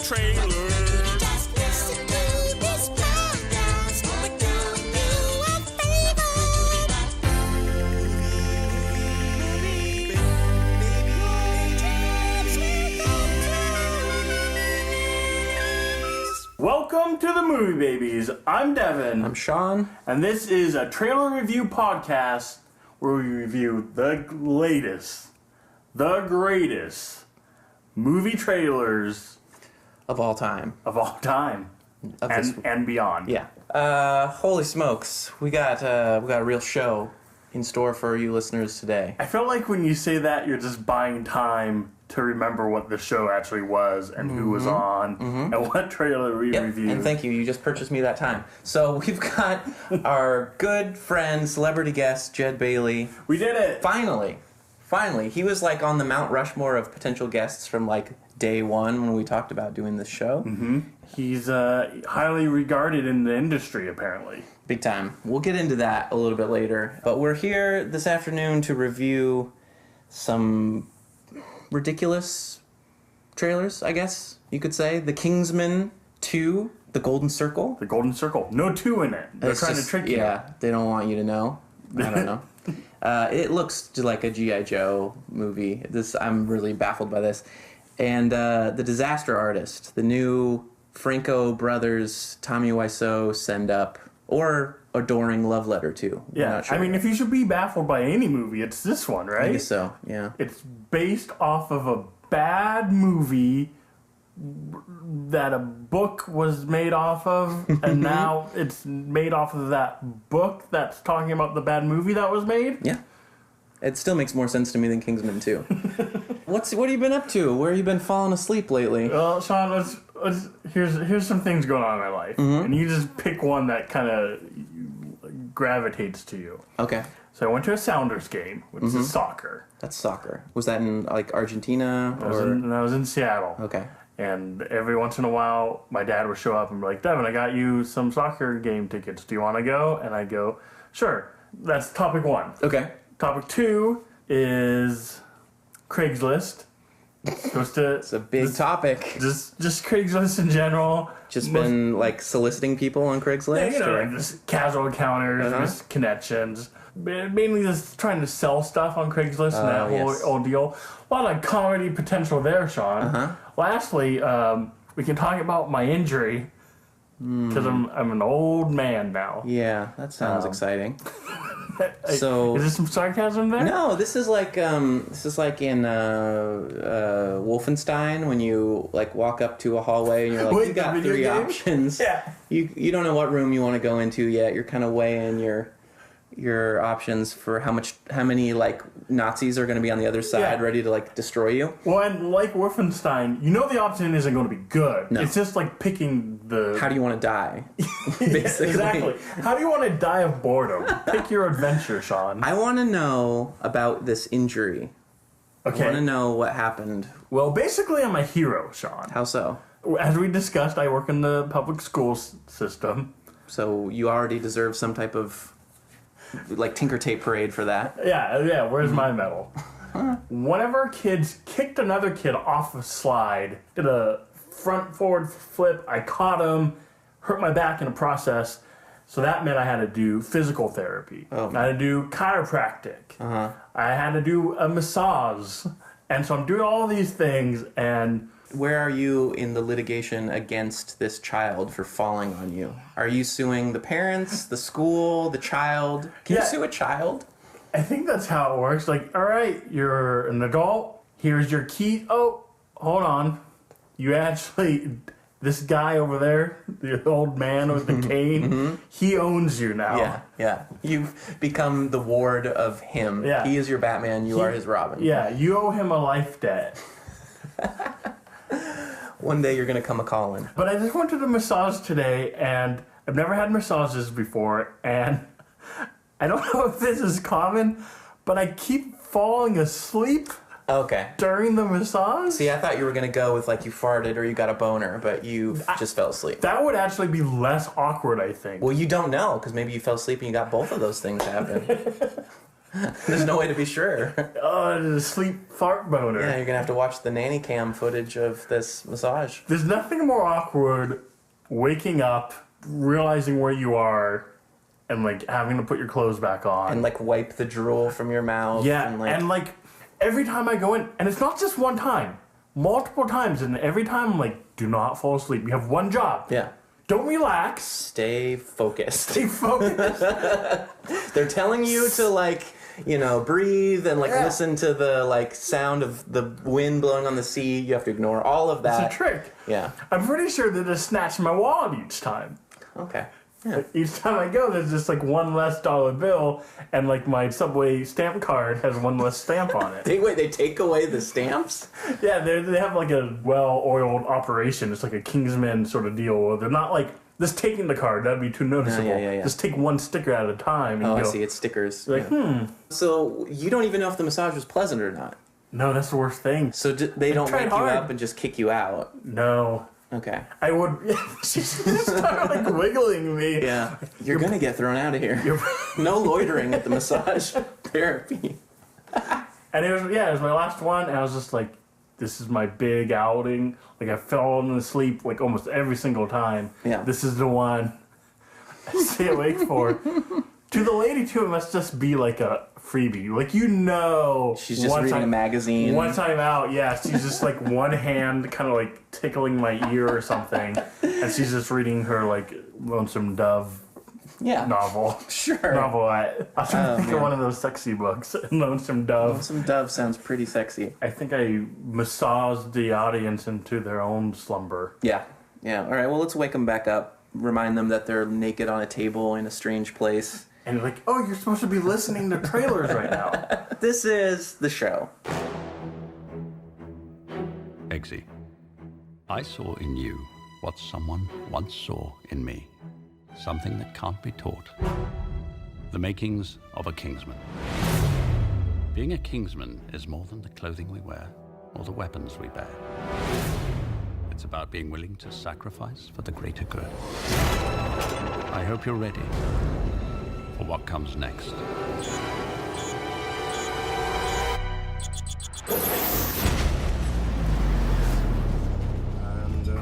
trailer. Just listen to this podcast. We're doing you a favor. Welcome to the Movie Babies. I'm Devin. I'm Sean. And this is a trailer review podcast where we review the latest, the greatest movie trailers Of all time. and beyond. Yeah. Holy smokes. We got a real show in store for you listeners today. I feel like when you say that, you're just buying time to remember what the show actually was and who was on and what trailer we reviewed. And thank you. You just purchased me that time. So we've got our good friend, celebrity guest, Jed Bailey. We did it! Finally. He was like on the Mount Rushmore of potential guests from like day one when we talked about doing this show. Mm-hmm. He's highly regarded in the industry, apparently. Big time. We'll get into that a little bit later. But we're here this afternoon to review some ridiculous trailers, I guess you could say. The Kingsman 2, The Golden Circle. The Golden Circle. No 2 in it. They're trying to trick you. Yeah, they don't want you to know. I don't know. It looks like a G.I. Joe movie. I'm really baffled by this. And The Disaster Artist, the new Franco brothers, Tommy Wiseau send-up, or adoring love letter to. Yeah, not sure. I mean, if you should be baffled by any movie, it's this one, right? I guess so, yeah. It's based off of a bad movie that a book was made off of, and now it's made off of that book that's talking about the bad movie that was made. Yeah. It still makes more sense to me than Kingsman 2. What have you been up to? Where have you been falling asleep lately? Well, Sean, here's some things going on in my life, and you just pick one that kind of gravitates to you. Okay. So I went to a Sounders game, which is soccer. That's soccer. Was that in like Argentina? I was in Seattle. Okay. And every once in a while, my dad would show up and be like, Devin, I got you some soccer game tickets. Do you want to go? And I'd go, sure. That's topic 1. Okay. Topic 2 is Craigslist. It's a big topic. Just Craigslist in general. Just been like soliciting people on Craigslist? Yeah, like just casual encounters, just connections. Mainly just trying to sell stuff on Craigslist and that whole deal. A lot of comedy potential there, Sean. Lastly, we can talk about my injury because I'm an old man now. Yeah, that sounds exciting. So is there some sarcasm there? No, this is like in Wolfenstein when you like walk up to a hallway and you're like, you got 3 options. Yeah. You don't know what room you want to go into yet. You're kind of weighing your options for how many like Nazis are going to be on the other side ready to like destroy you. Well, and like Wolfenstein, you know the option isn't going to be good. No. It's just like picking the... How do you want to die? Basically. Exactly. How do you want to die of boredom? Pick your adventure, Sean. I want to know about this injury. Okay. I want to know what happened. Well, basically I'm a hero, Sean. How so? As we discussed, I work in the public school system. So you already deserve some type of like Tinker Tape parade for that. Yeah, where's my medal? One of our kids kicked another kid off a slide, did a front forward flip. I caught him, hurt my back in the process. So that meant I had to do physical therapy. I had to do chiropractic. I had to do a massage. And so I'm doing all these things, and... Where are you in the litigation against this child for falling on you? Are you suing the parents, the school, the child? Can you sue a child? I think that's how it works. Like, all right, you're an adult. Here's your key. Oh, hold on. You actually... This guy over there, the old man with the cane, he owns you now. Yeah. You've become the ward of him. Yeah. He is your Batman, you are his Robin. Yeah, you owe him a life debt. One day you're going to come a-calling. But I just went to the massage today, and I've never had massages before, and I don't know if this is common, but I keep falling asleep during the massage. See, I thought you were going to go with like you farted or you got a boner, but you just fell asleep. That would actually be less awkward, I think. Well, you don't know, because maybe you fell asleep and you got both of those things happen. There's no way to be sure. Oh, it's a sleep fart boner. Yeah, you're gonna have to watch the nanny cam footage of this massage. There's nothing more awkward waking up, realizing where you are, and like having to put your clothes back on. And like wipe the drool from your mouth. Yeah, and like every time I go in, and it's not just one time, multiple times, and every time I'm like, do not fall asleep. You have one job. yeah. Don't relax. Stay focused. Stay focused. They're telling you to like, breathe and like listen to the like sound of the wind blowing on the sea. You have to ignore all of that. It's a trick. Yeah. I'm pretty sure that it snatched my wallet each time. Okay. Yeah. Each time I go, there's just like one less dollar bill, and like my Subway stamp card has one less stamp on it. They take away the stamps? Yeah, they have like a well-oiled operation. It's like a Kingsman sort of deal. Where they're not like just taking the card. That'd be too noticeable. Yeah. Just take one sticker at a time. And Oh, go, I see. It's stickers. Like, So you don't even know if the massage was pleasant or not. No, that's the worst thing. So they don't tried wake you hard. up and just kick you out. No. Okay. I would. She started like wiggling me. Yeah. You're gonna get thrown out of here. You're- No loitering at the massage therapy. And it was my last one, and I was just like, this is my big outing. Like I fell asleep like almost every single time. Yeah. This is the one I stay awake for. To the lady too, it must just be like a freebie. Like She's just reading a magazine. One time out, yeah, she's just like one hand kind of like tickling my ear or something, and she's just reading her like Lonesome Dove novel. Sure. Novelette. I was trying to think of one of those sexy books. Lonesome Dove. Lonesome Dove sounds pretty sexy. I think I massaged the audience into their own slumber. Yeah. Yeah. All right. Well, let's wake them back up. Remind them that they're naked on a table in a strange place. And like, oh, you're supposed to be listening to trailers right now. This is the show. Eggsy, I saw in you what someone once saw in me. Something that can't be taught. The makings of a Kingsman. Being a Kingsman is more than the clothing we wear or the weapons we bear. It's about being willing to sacrifice for the greater good. I hope you're ready for what comes next.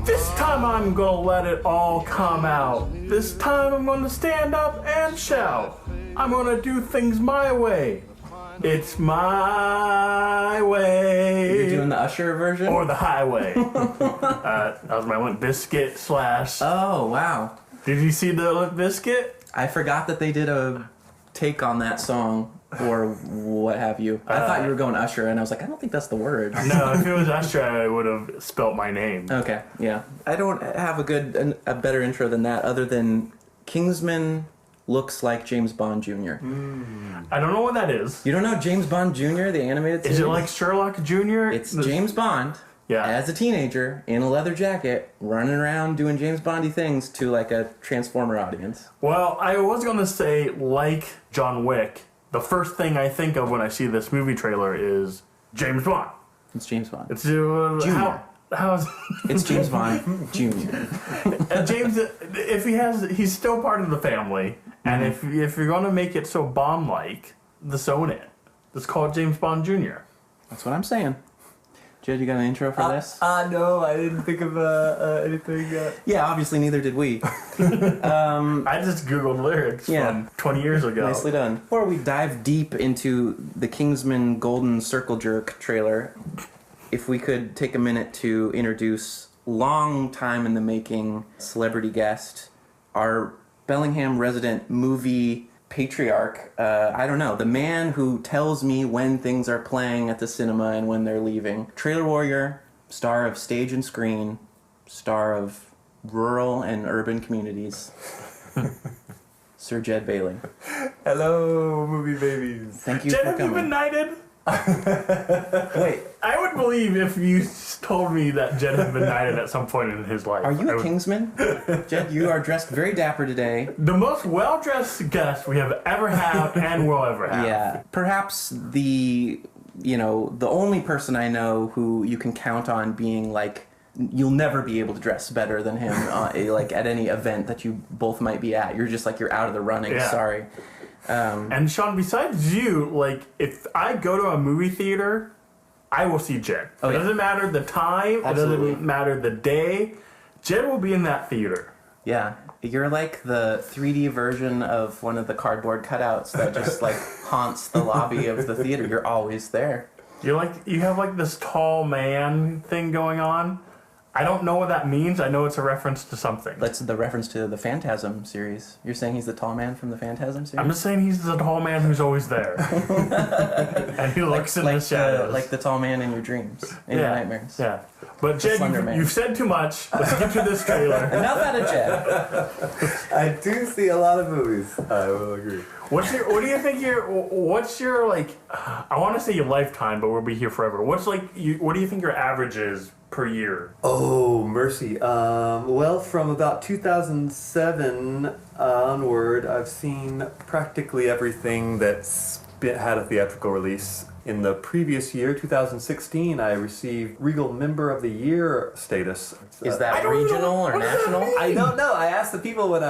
This time I'm gonna let it all come out. This time I'm gonna stand up and shout. I'm gonna do things my way. It's my way. You're doing the Usher version? Or the highway. That was my Limp Bizkit / Oh, wow. Did you see the Limp Bizkit? I forgot that they did a take on that song or what have you. I thought you were going Usher, and I was like, I don't think that's the word. No, if it was Usher, I would have spelt my name. Okay, yeah. I don't have a better intro than that other than Kingsman looks like James Bond Jr. I don't know what that is. You don't know James Bond Jr., the animated series? Is it like Sherlock Jr.? It's James Bond as a teenager in a leather jacket running around doing James Bondy things to like a Transformer audience. Well, I was going to say, like John Wick, the first thing I think of when I see this movie trailer is James Bond. It's James Bond. It's Junior. how's It's James Bond Jr. James, if he's still part of the family, and if you're going to make it so Bond-like, just own it. Let's call it James Bond Jr. That's what I'm saying. Jed, you got an intro for this? No, I didn't think of anything. Yeah, obviously neither did we. I just Googled lyrics from 20 years ago. Nicely done. Before we dive deep into the Kingsman Golden Circle Jerk trailer, if we could take a minute to introduce long time in the making celebrity guest, our Bellingham resident movie patriarch, I don't know, the man who tells me when things are playing at the cinema and when they're leaving. Trailer warrior, star of stage and screen, star of rural and urban communities, Sir Jed Bailey. Hello, movie babies. Thank you Jed, for have you coming. been knighted? Wait, I would believe if you told me that Jed had been knighted at some point in his life. are you I a would- Kingsman? Jed, you are dressed very dapper today. The most well-dressed guest we have ever had and will ever have. Yeah, perhaps the only person I know who you can count on being like, you'll never be able to dress better than him, like at any event that you both might be at. You're just like, you're out of the running. Yeah. Sorry. And Sean, besides you, like, if I go to a movie theater, I will see Jed. Oh, It yeah. doesn't matter the time. Absolutely. It doesn't matter the day. Jed will be in that theater. Yeah, you're like the 3D version of one of the cardboard cutouts that just like haunts the lobby of the theater. You're always there. You have like this tall man thing going on. I don't know what that means. I know it's a reference to something. That's the reference to the Phantasm series. You're saying he's the tall man from the Phantasm series? I'm just saying he's the tall man who's always there. And he looks in the shadows. like the tall man in your dreams, in your nightmares. Yeah. But Jed, Slender Man. you've said too much. Let's get to this trailer. Enough out of Jed. I do see a lot of movies. I will agree. What do you think what's your, like, I want to say your lifetime, but we'll be here forever. What do you think your average is per year? Oh, mercy. Well, from about 2007 onward, I've seen practically everything that's had a theatrical release. In the previous year, 2016, I received Regal Member of the Year status. Is that don't know. regional or What does that national? mean? I don't know. I ask the people when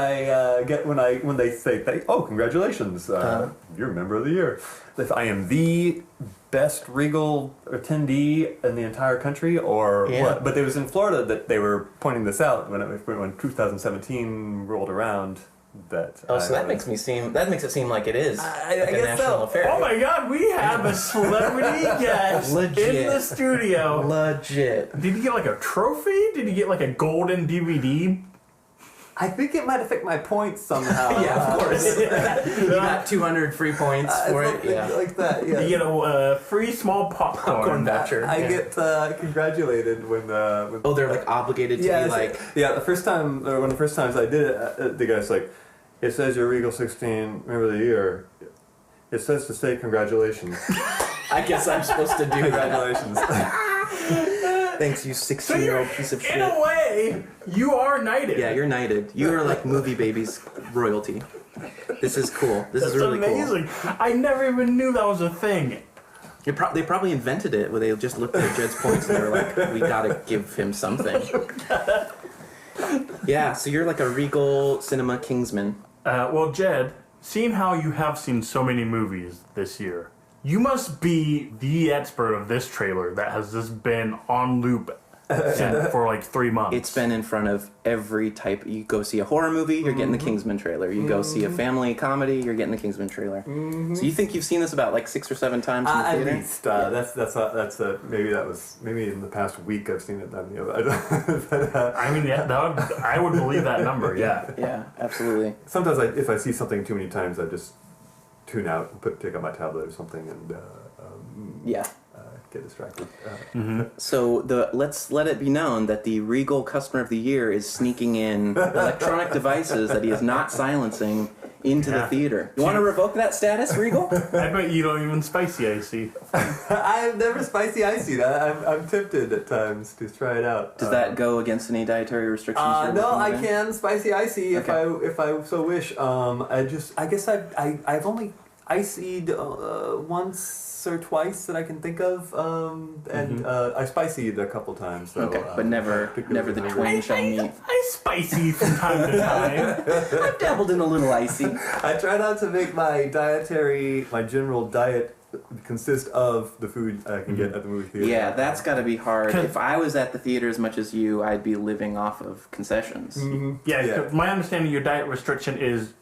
when they say, "Oh, congratulations, you're a Member of the Year." If I am the best Regal attendee in the entire country, or Yeah. what? But it was in Florida that they were pointing this out when 2017 rolled around. Oh, so that makes it seem like it is I like a guess national so. affair. Oh my God, we have a celebrity guest Legit. in the studio. Legit. Did you get like a trophy? Did you get like a golden DVD? I think it might affect my points somehow. Yeah, of course. You got 200 free points for it. Something Yeah. like that. Yeah. You get a free small popcorn. Popcorn voucher. I Yeah. get congratulated when Oh, they're like obligated to yeah, be it's- like. yeah. The first time, or one of the first times I did it, the guy's like, "It says you're Regal 16 Member of the Year. It says to say congratulations." I guess I'm supposed to do that. Congratulations. Thanks, you 16-year-old piece of In shit. a way, you are knighted. Yeah, you're knighted. You are like movie babies royalty. This is cool. This is That's really amazing. I never even knew that was a thing. cool. They probably invented it where they just looked at Jed's points and they were like, we gotta give him something. Yeah, so you're like a Regal Cinema Kingsman. Well, Jed, seeing how you have seen so many movies this year, you must be the expert of this trailer that has just been on loop for like 3 months. It's been in front of every type. You go see a horror movie, you're getting the Kingsman trailer. You go see a family comedy, you're getting the Kingsman trailer. So you think you've seen this about like 6 or 7 times in the At theater? least maybe in the past week I've seen it. I mean, yeah, I would believe that number. Yeah. Yeah, absolutely. Sometimes if I see something too many times, I just tune out and take out my tablet or something and Yeah. get distracted. So let's let it be known that the Regal Customer of the Year is sneaking in electronic devices that he is not silencing into the Yeah. theater. You want to revoke that status, Regal? I bet you don't even spicy icy. I've never spicy icy. I'm tempted at times to try it out. Does that go against any dietary restrictions? you're No, working I within? can spicy icy Okay. if I so wish. I guess I've only icied once or twice that I can think of, and I spicied a couple times. So, Okay, but never the twain shall meet. I spicy from time to time. I've dabbled in a little icy. I try not to make my general diet consist of the food I can get at the movie theater. Yeah, that's got to be hard. If I was at the theater as much as you, I'd be living off of concessions. Yeah, Yeah. 'cause my understanding, your diet restriction is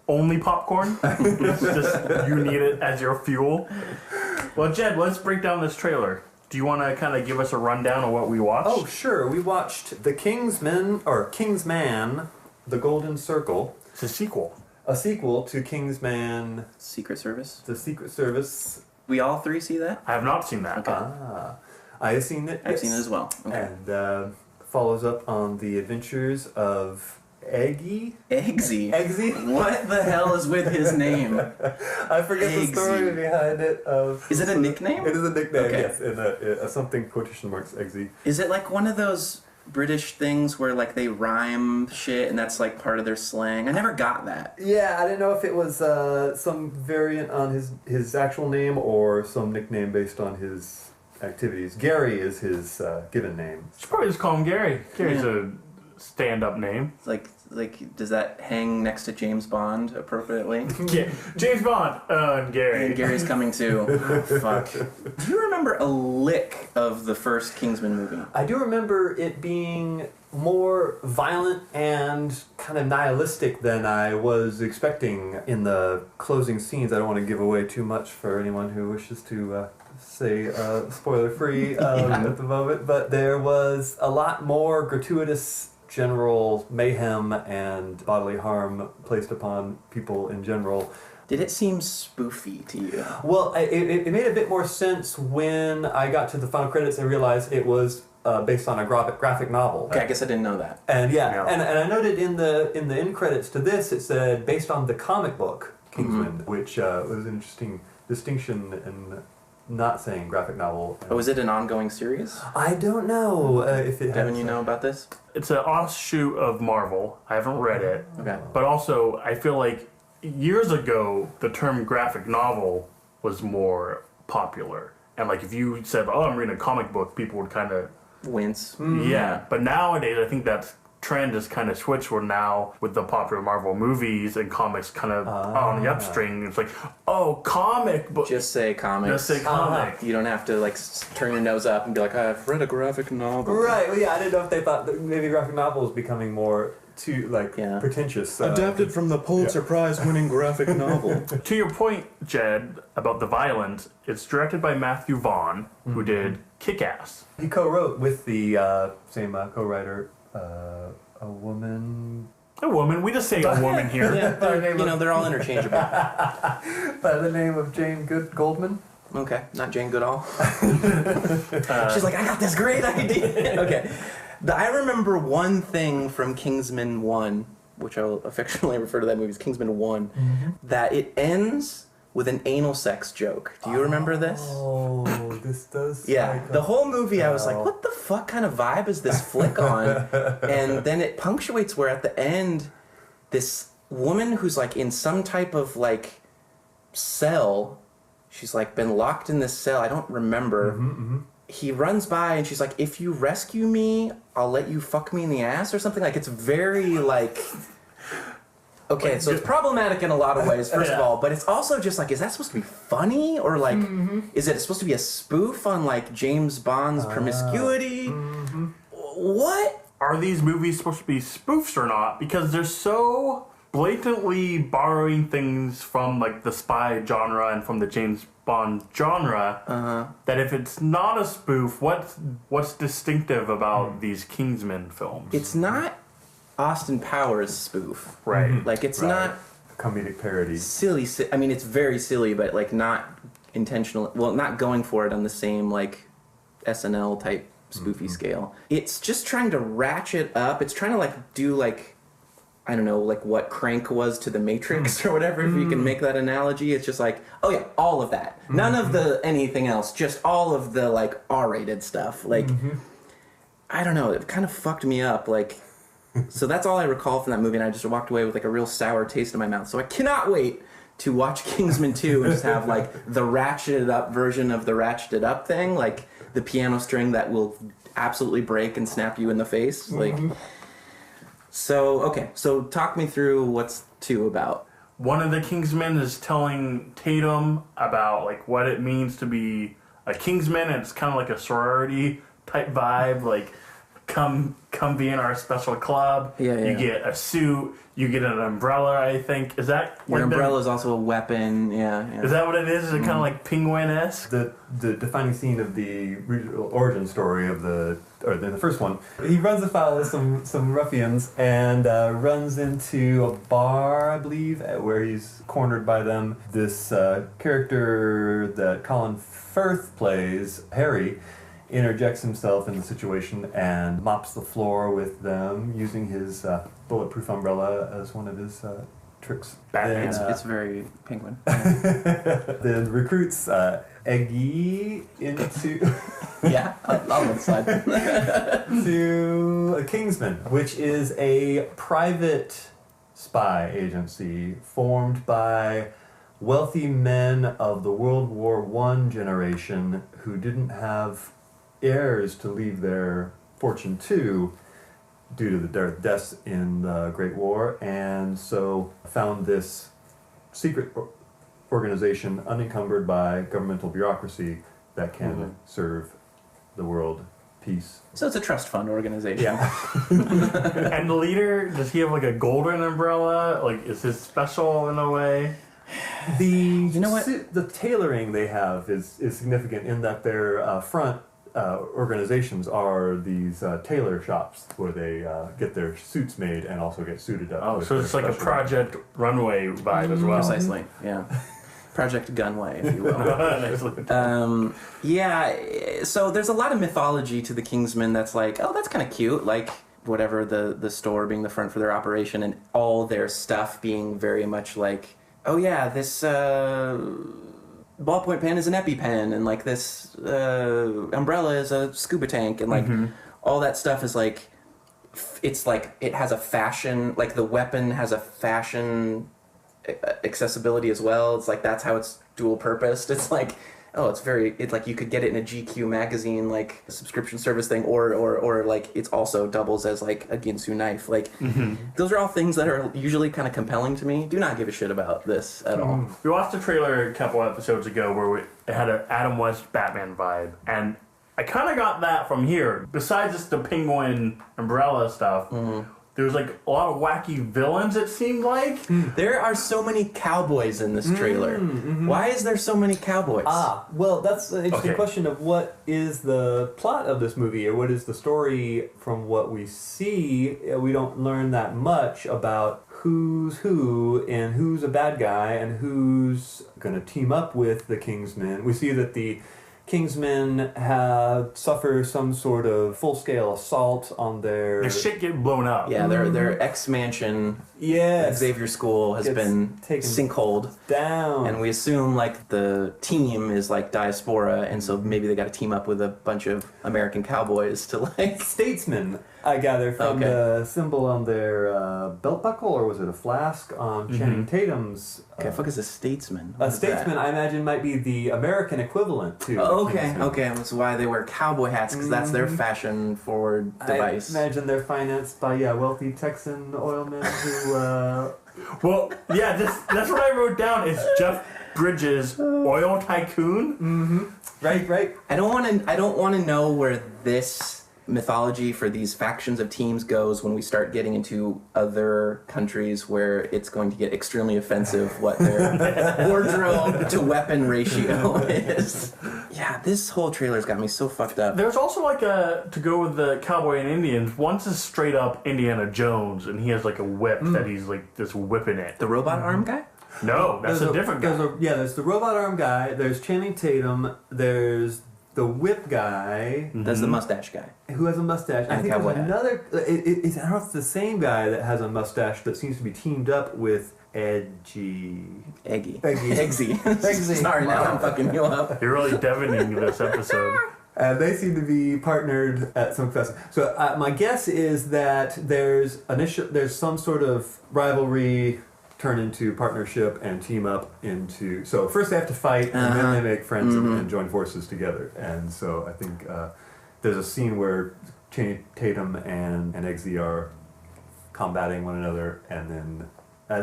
only popcorn. It's just you need it as your fuel. Well, Jed, let's break down this trailer. Do you want to kind of give us a rundown of what we watched? Oh, sure. We watched The Kingsman, or Kingsman, The Golden Circle, It's a sequel. a sequel to Kingsman, Secret Service. The Secret Service. We all three see that? I have not seen that. Okay. I have seen it. I've yes. seen it as well. Okay. And follows up on the adventures of Eggy. Eggsy. Eggsy? What the hell is with his name? I forget the story Eggsy. behind it. Is it a nickname? It is a nickname, Okay. yes. In a something quotation marks, Eggsy. Is it like one of those British things where like they rhyme shit and that's like part of their slang? I never got that. Yeah, I didn't know if it was some variant on his actual name or some nickname based on his activities. Gary is his given name. You should probably just call him Gary. Gary's a stand-up name. It's like like, does that hang next to James Bond appropriately? Yeah, James Bond, and Gary. And Gary's coming too. Oh, fuck. Do you remember a lick of the first Kingsman movie? I do remember it being more violent and kind of nihilistic than I was expecting in the closing scenes. I don't want to give away too much for anyone who wishes to say spoiler-free at the moment, but there was a lot more gratuitous general mayhem and bodily harm placed upon people in general. Did it seem spoofy to you? Well, it made a bit more sense when I got to the final credits and realized it was based on a graphic novel. Okay, I guess I didn't know that. And Yeah. and I noted in the end credits to this, it said based on the comic book Kingsman, which was an interesting distinction in not saying graphic novel. Oh, is it an ongoing series? I don't know if it Devin, has, you know about this? It's an offshoot of Marvel. I haven't read it. Okay. But also, I feel like years ago, the term graphic novel was more popular. And like if you said, oh, I'm reading a comic book, people would kind of, Wince. yeah. But nowadays, I think that trend has kind of switched where now with the popular Marvel movies and comics kind of on the upstring, it's like, oh, comic book. Just say comics. Just say comic. You don't have to like turn your nose up and be like, I've read a graphic novel. Right, well, yeah, I didn't know if they thought that maybe graphic novel was becoming more too Yeah. pretentious. Adapted from the Pulitzer Prize winning graphic novel. To your point, Jed, about the violence, it's directed by Matthew Vaughn, who did Kick-Ass. He co-wrote with the same co-writer, a woman A woman. We just say a woman here. Yeah, you know, they're all interchangeable. by the name of Jane Goldman. Okay, not Jane Goodall. She's like, I got this great idea. Okay. I remember one thing from Kingsman 1, which I will affectionately refer to that movie as Kingsman 1, that it ends with an anal sex joke. Do you remember this? Oh, this does. Yeah, the whole movie I was like, what the fuck kind of vibe is this flick on? And then it punctuates where at the end, this woman who's like in some type of like cell, she's like been locked in this cell, I don't remember. He runs by and she's like, if you rescue me, I'll let you fuck me in the ass or something. Like, it's very like... Okay, so it's problematic in a lot of ways, first of all, but it's also just like, is that supposed to be funny? Or like, is it supposed to be a spoof on like James Bond's promiscuity? What? Are these movies supposed to be spoofs or not? Because they're so blatantly borrowing things from like the spy genre and from the James Bond genre that if it's not a spoof, what's distinctive about these Kingsman films? It's not Austin Powers spoof. Right. Like, it's Right. not comedic parody. silly. I mean, it's very silly, but like not intentional. Well, not going for it on the same like SNL type spoofy scale. It's just trying to ratchet up. It's trying to like do like, I don't know, like what Crank was to the Matrix or whatever, if you can make that analogy. It's just like, oh yeah, all of that. None of the anything else, just all of the like R-rated stuff. Like, I don't know, it kind of fucked me up. Like, so that's all I recall from that movie, and I just walked away with like a real sour taste in my mouth. So I cannot wait to watch Kingsman 2 and just have like the ratcheted up version of the ratcheted up thing, like the piano string that will absolutely break and snap you in the face. Like, so, okay, so talk me through what's 2 about. One of the Kingsmen is telling Tatum about like what it means to be a Kingsman, and it's kind of like a sorority type vibe, like come be in our special club. Yeah. You get a suit, you get an umbrella, I think. Is that Your umbrella is also a weapon, yeah. Is that what it is? Is it kind of like Penguin-esque? The defining scene of the origin story of the first one, he runs afoul of some ruffians and runs into a bar, I believe, where he's cornered by them. This character that Colin Firth plays, Harry, interjects himself in the situation and mops the floor with them using his bulletproof umbrella as one of his tricks. Batman. It's very Penguin. Then recruits Eggy into Yeah, I'll let slide. to a Kingsman, which is a private spy agency formed by wealthy men of the World War I generation who didn't have heirs to leave their fortune to, due to their deaths in the Great War, and so found this secret organization unencumbered by governmental bureaucracy that can serve the world peace. So it's a trust fund organization. Yeah. And the leader, does he have like a golden umbrella? Like, is his special in a way? You know what? The tailoring they have is significant in that their front organizations are these tailor shops where they get their suits made and also get suited up. Oh, with so their it's like a special- Project Runway vibe as well. Precisely, yeah. Project Gunway, if you will. Nicely. Yeah, so there's a lot of mythology to the Kingsmen that's like, oh, that's kind of cute, like whatever, the store being the front for their operation and all their stuff being very much like, oh yeah, this ballpoint pen is an EpiPen, and like this umbrella is a scuba tank, and like all that stuff is like, it's like it has a fashion, like the weapon has a fashion accessibility as well. It's like that's how it's dual purposed. It's like, oh, it's like you could get it in a GQ magazine, like a subscription service thing, or like it's also doubles as like a Ginsu knife. Like those are all things that are usually kind of compelling to me. Do not give a shit about this at all. We watched a trailer a couple episodes ago where it had an Adam West Batman vibe, and I kind of got that from here. Besides just the penguin umbrella stuff, there was like a lot of wacky villains, it seemed like. There are so many cowboys in this trailer. Why is there so many cowboys? Well, that's an interesting Okay. question of what is the plot of this movie, or what is the story from what we see. We don't learn that much about who's who and who's a bad guy and who's going to team up with the Kingsmen. We see that the Kingsmen have suffer some sort of full-scale assault on their... Their shit get blown up. Yeah, their ex-mansion, Yes. Xavier School, has Gets been taken sinkholed. down. And we assume like the team is like diaspora, and so maybe they got to team up with a bunch of American cowboys to like... Statesman, I gather, from Okay. the symbol on their belt buckle, or was it a flask on Channing Tatum's... Okay, fuck is a statesman? A What is that? statesman, I imagine, might be the American equivalent to... Oh, the okay, Kingsman. okay. That's why they wear cowboy hats, because that's their fashion-forward device. I imagine they're financed by wealthy Texan oilmen who... Well, yeah, that's what I wrote down is Jeff Bridges, oil tycoon. Right. I don't want to know where this mythology for these factions of teams goes when we start getting into other countries where it's going to get extremely offensive what their wardrobe to weapon ratio is. Yeah, this whole trailer's got me so fucked up. There's also like to go with the cowboy and Indians, one's is straight up Indiana Jones, and he has like a whip that he's like just whipping it. The robot arm guy? No, that's a different guy. There's the robot arm guy, there's Channing Tatum, there's the whip guy That's the mustache guy. who has a mustache. I And think cowboy there's hat. another... I don't know if it's the same guy that has a mustache that seems to be teamed up with Eggy. Eggy. Eggsy. Eggsy. Sorry, now I'm fucking you up. You're really devaning this episode. They seem to be partnered at some festival. So my guess is that there's some sort of rivalry turn into partnership and team up into... So first they have to fight, and then they make friends and join forces together. And so I think there's a scene where Channing Tatum and Eggsy are combating one another, and then...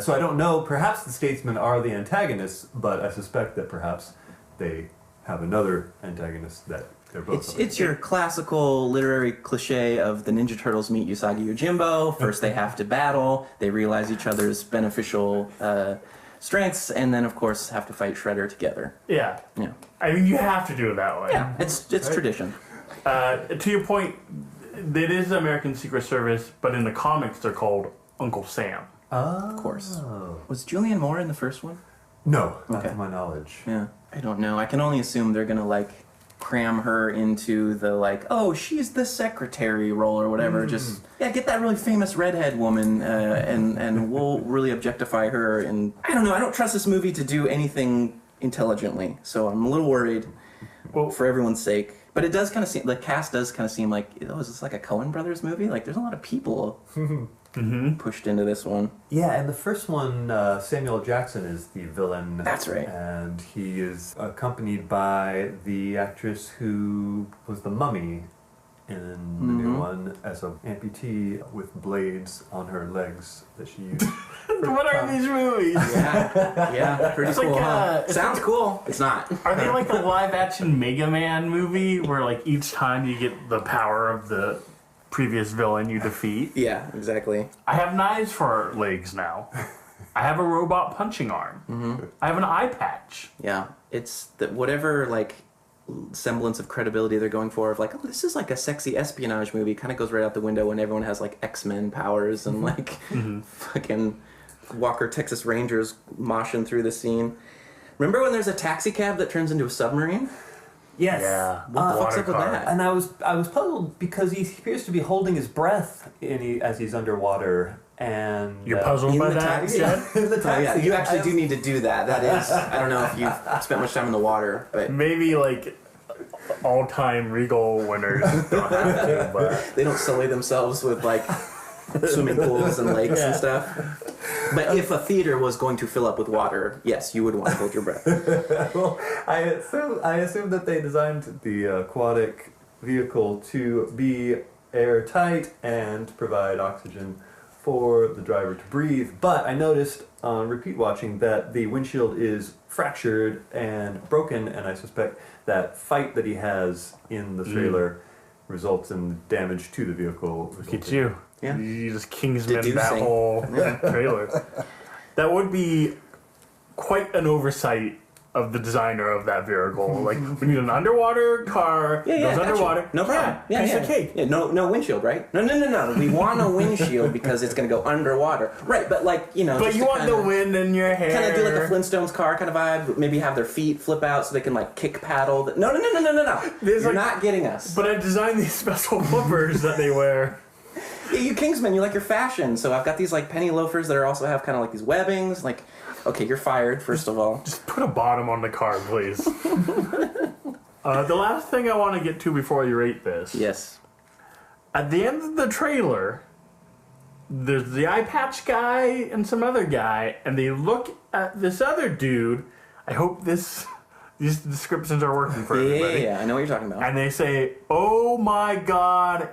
so I don't know, perhaps the Statesmen are the antagonists, but I suspect that perhaps they have another antagonist that they're both... It's your classical literary cliche of the Ninja Turtles meet Usagi Yojimbo. First they have to battle, they realize each other's beneficial strengths, and then of course have to fight Shredder together. Yeah. Yeah, I mean, you have to do it that way. yeah, it's tradition. To your point, it is the American Secret Service, but in the comics they're called Uncle Sam. Of course. Was Julianne Moore in the first one? No, not Okay. to my knowledge. Yeah, I don't know. I can only assume they're gonna like cram her into the like, oh, she's the secretary role or whatever. Just get that really famous redhead woman, and we'll really objectify her. And I don't know. I don't trust this movie to do anything intelligently, so I'm a little worried. Well, For everyone's sake. But it does kind of seem, the cast does kind of seem like, oh, is this like a Coen Brothers movie? Like, there's a lot of people pushed into this one. Yeah, and the first one, Samuel Jackson is the villain. That's right. And he is accompanied by the actress who was the mummy in the new one as an amputee with blades on her legs that she used. What are these movies? Yeah, pretty It's cool. like, Huh? it's Sounds cool. It's not. Are they like a live-action Mega Man movie where like each time you get the power of the previous villain you defeat? Yeah, exactly. I have knives for legs now. I have a robot punching arm. Mm-hmm. I have an eye patch. Yeah, it's that whatever like semblance of credibility they're going for of like, oh, this is like a sexy espionage movie, kind of goes right out the window when everyone has like X-Men powers and like fucking Walker Texas Rangers moshing through the scene. Remember when there's a taxi cab that turns into a submarine? Yes. Yeah. What the fuck's up with that? And I was puzzled because he appears to be holding his breath as he's underwater. And You're puzzled by the that? taxi? Yeah. in the Oh, yeah, taxi. you actually do need to do that. That is, I don't know if you've spent much time in the water, but Maybe like all-time Regal winners don't have to, but they don't sully themselves with like swimming pools and lakes and stuff. But if a theater was going to fill up with water, yes, you would want to hold your breath. Well, I assume that they designed the aquatic vehicle to be airtight and provide oxygen for the driver to breathe. But I noticed on repeat watching that the windshield is fractured and broken, and I suspect that fight that he has in the trailer results in damage to the vehicle. look at you. Yeah. You just Kingsman that Deducing. whole trailer. That would be quite an oversight of the designer of that vehicle. Like, we need an underwater car, Yeah, goes gotcha. underwater. No problem. Yeah, piece of cake. Yeah, no windshield, right? No. We want a windshield because it's going to go underwater. Right, but like, you know. But just you to want the kinda- wind in your hair. Kind of do like a Flintstones car kind of vibe. Maybe have their feet flip out so they can like kick paddle. No. There's You're like- not getting us. But I designed these special flippers that they wear. Yeah, you Kingsman, you like your fashion. So I've got these like penny loafers that are also have kind of like these webbings. Like, okay, you're fired, first of all. Just put a bottom on the car, please. The last thing I want to get to before you rate this. Yes. At the end of the trailer, there's the eye patch guy and some other guy, and they look at this other dude. I hope these descriptions are working for everybody. Yeah, I know what you're talking about. And they say, "Oh my God,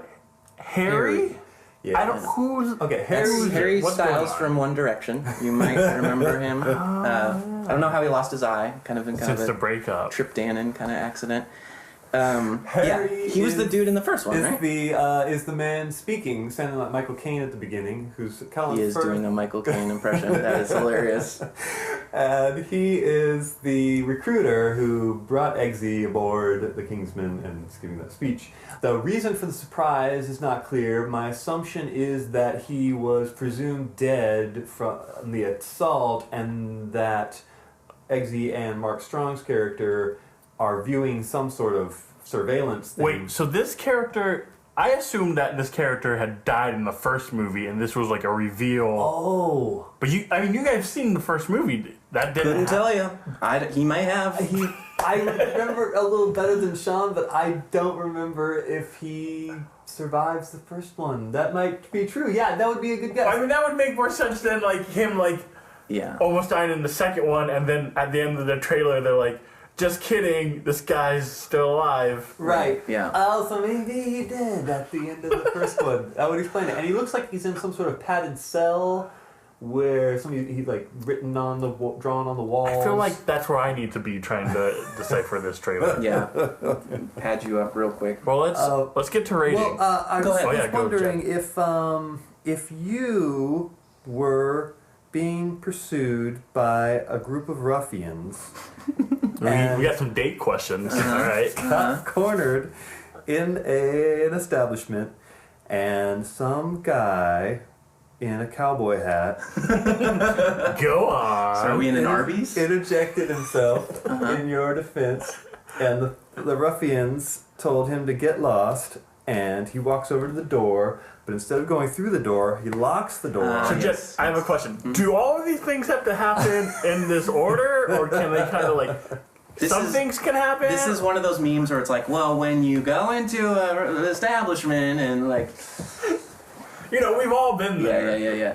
Harry." Yeah. I don't who's Okay, That's Harry What's going Styles on? from One Direction. You might remember him. I don't know how he lost his eye. Kind of since of the a breakup. tripped in kind of accident. Harry he was the is- dude in the first one, Is right? is the man speaking, sounding like Michael Caine at the beginning, who's Colin He is Firth. doing a Michael Caine impression. That is hilarious. And he is the recruiter who brought Eggsy aboard the Kingsman and is giving that speech. The reason for the surprise is not clear. My assumption is that he was presumed dead from the assault and that Eggsy and Mark Strong's character are viewing some sort of surveillance thing. Wait, so this character, I assumed that this character had died in the first movie, and this was like a reveal. Oh. But you guys have seen the first movie. That didn't Couldn't tell you. He might have. I remember a little better than Sean, but I don't remember if he survives the first one. That might be true. Yeah, that would be a good guess. I mean, that would make more sense than like him Yeah. almost dying in the second one, and then at the end of the trailer they're like, "Just kidding, this guy's still alive." Right. Yeah. Oh, so maybe he did at the end of the first one. That would explain it. And he looks like he's in some sort of padded cell where he's like written on drawn on the walls. I feel like that's where I need to be trying to decipher this trailer. Yeah. Pad you up real quick. Well, let's get to rating. Well, I Go was, ahead. Oh, yeah, go, wondering if you were being pursued by a group of ruffians we got some date questions. All right. got cornered in an establishment, and some guy in a cowboy hat Go on. So are we in an Arby's? interjected himself in your defense, and the ruffians told him to get lost, and he walks over to the door, but instead of going through the door, he locks the door. So, Yes. Jess, I have a question. Do all of these things have to happen in this order, or can they kind of like... Some things can happen? This is one of those memes where it's like, well, when you go into an establishment and like... You know, we've all been there. Yeah.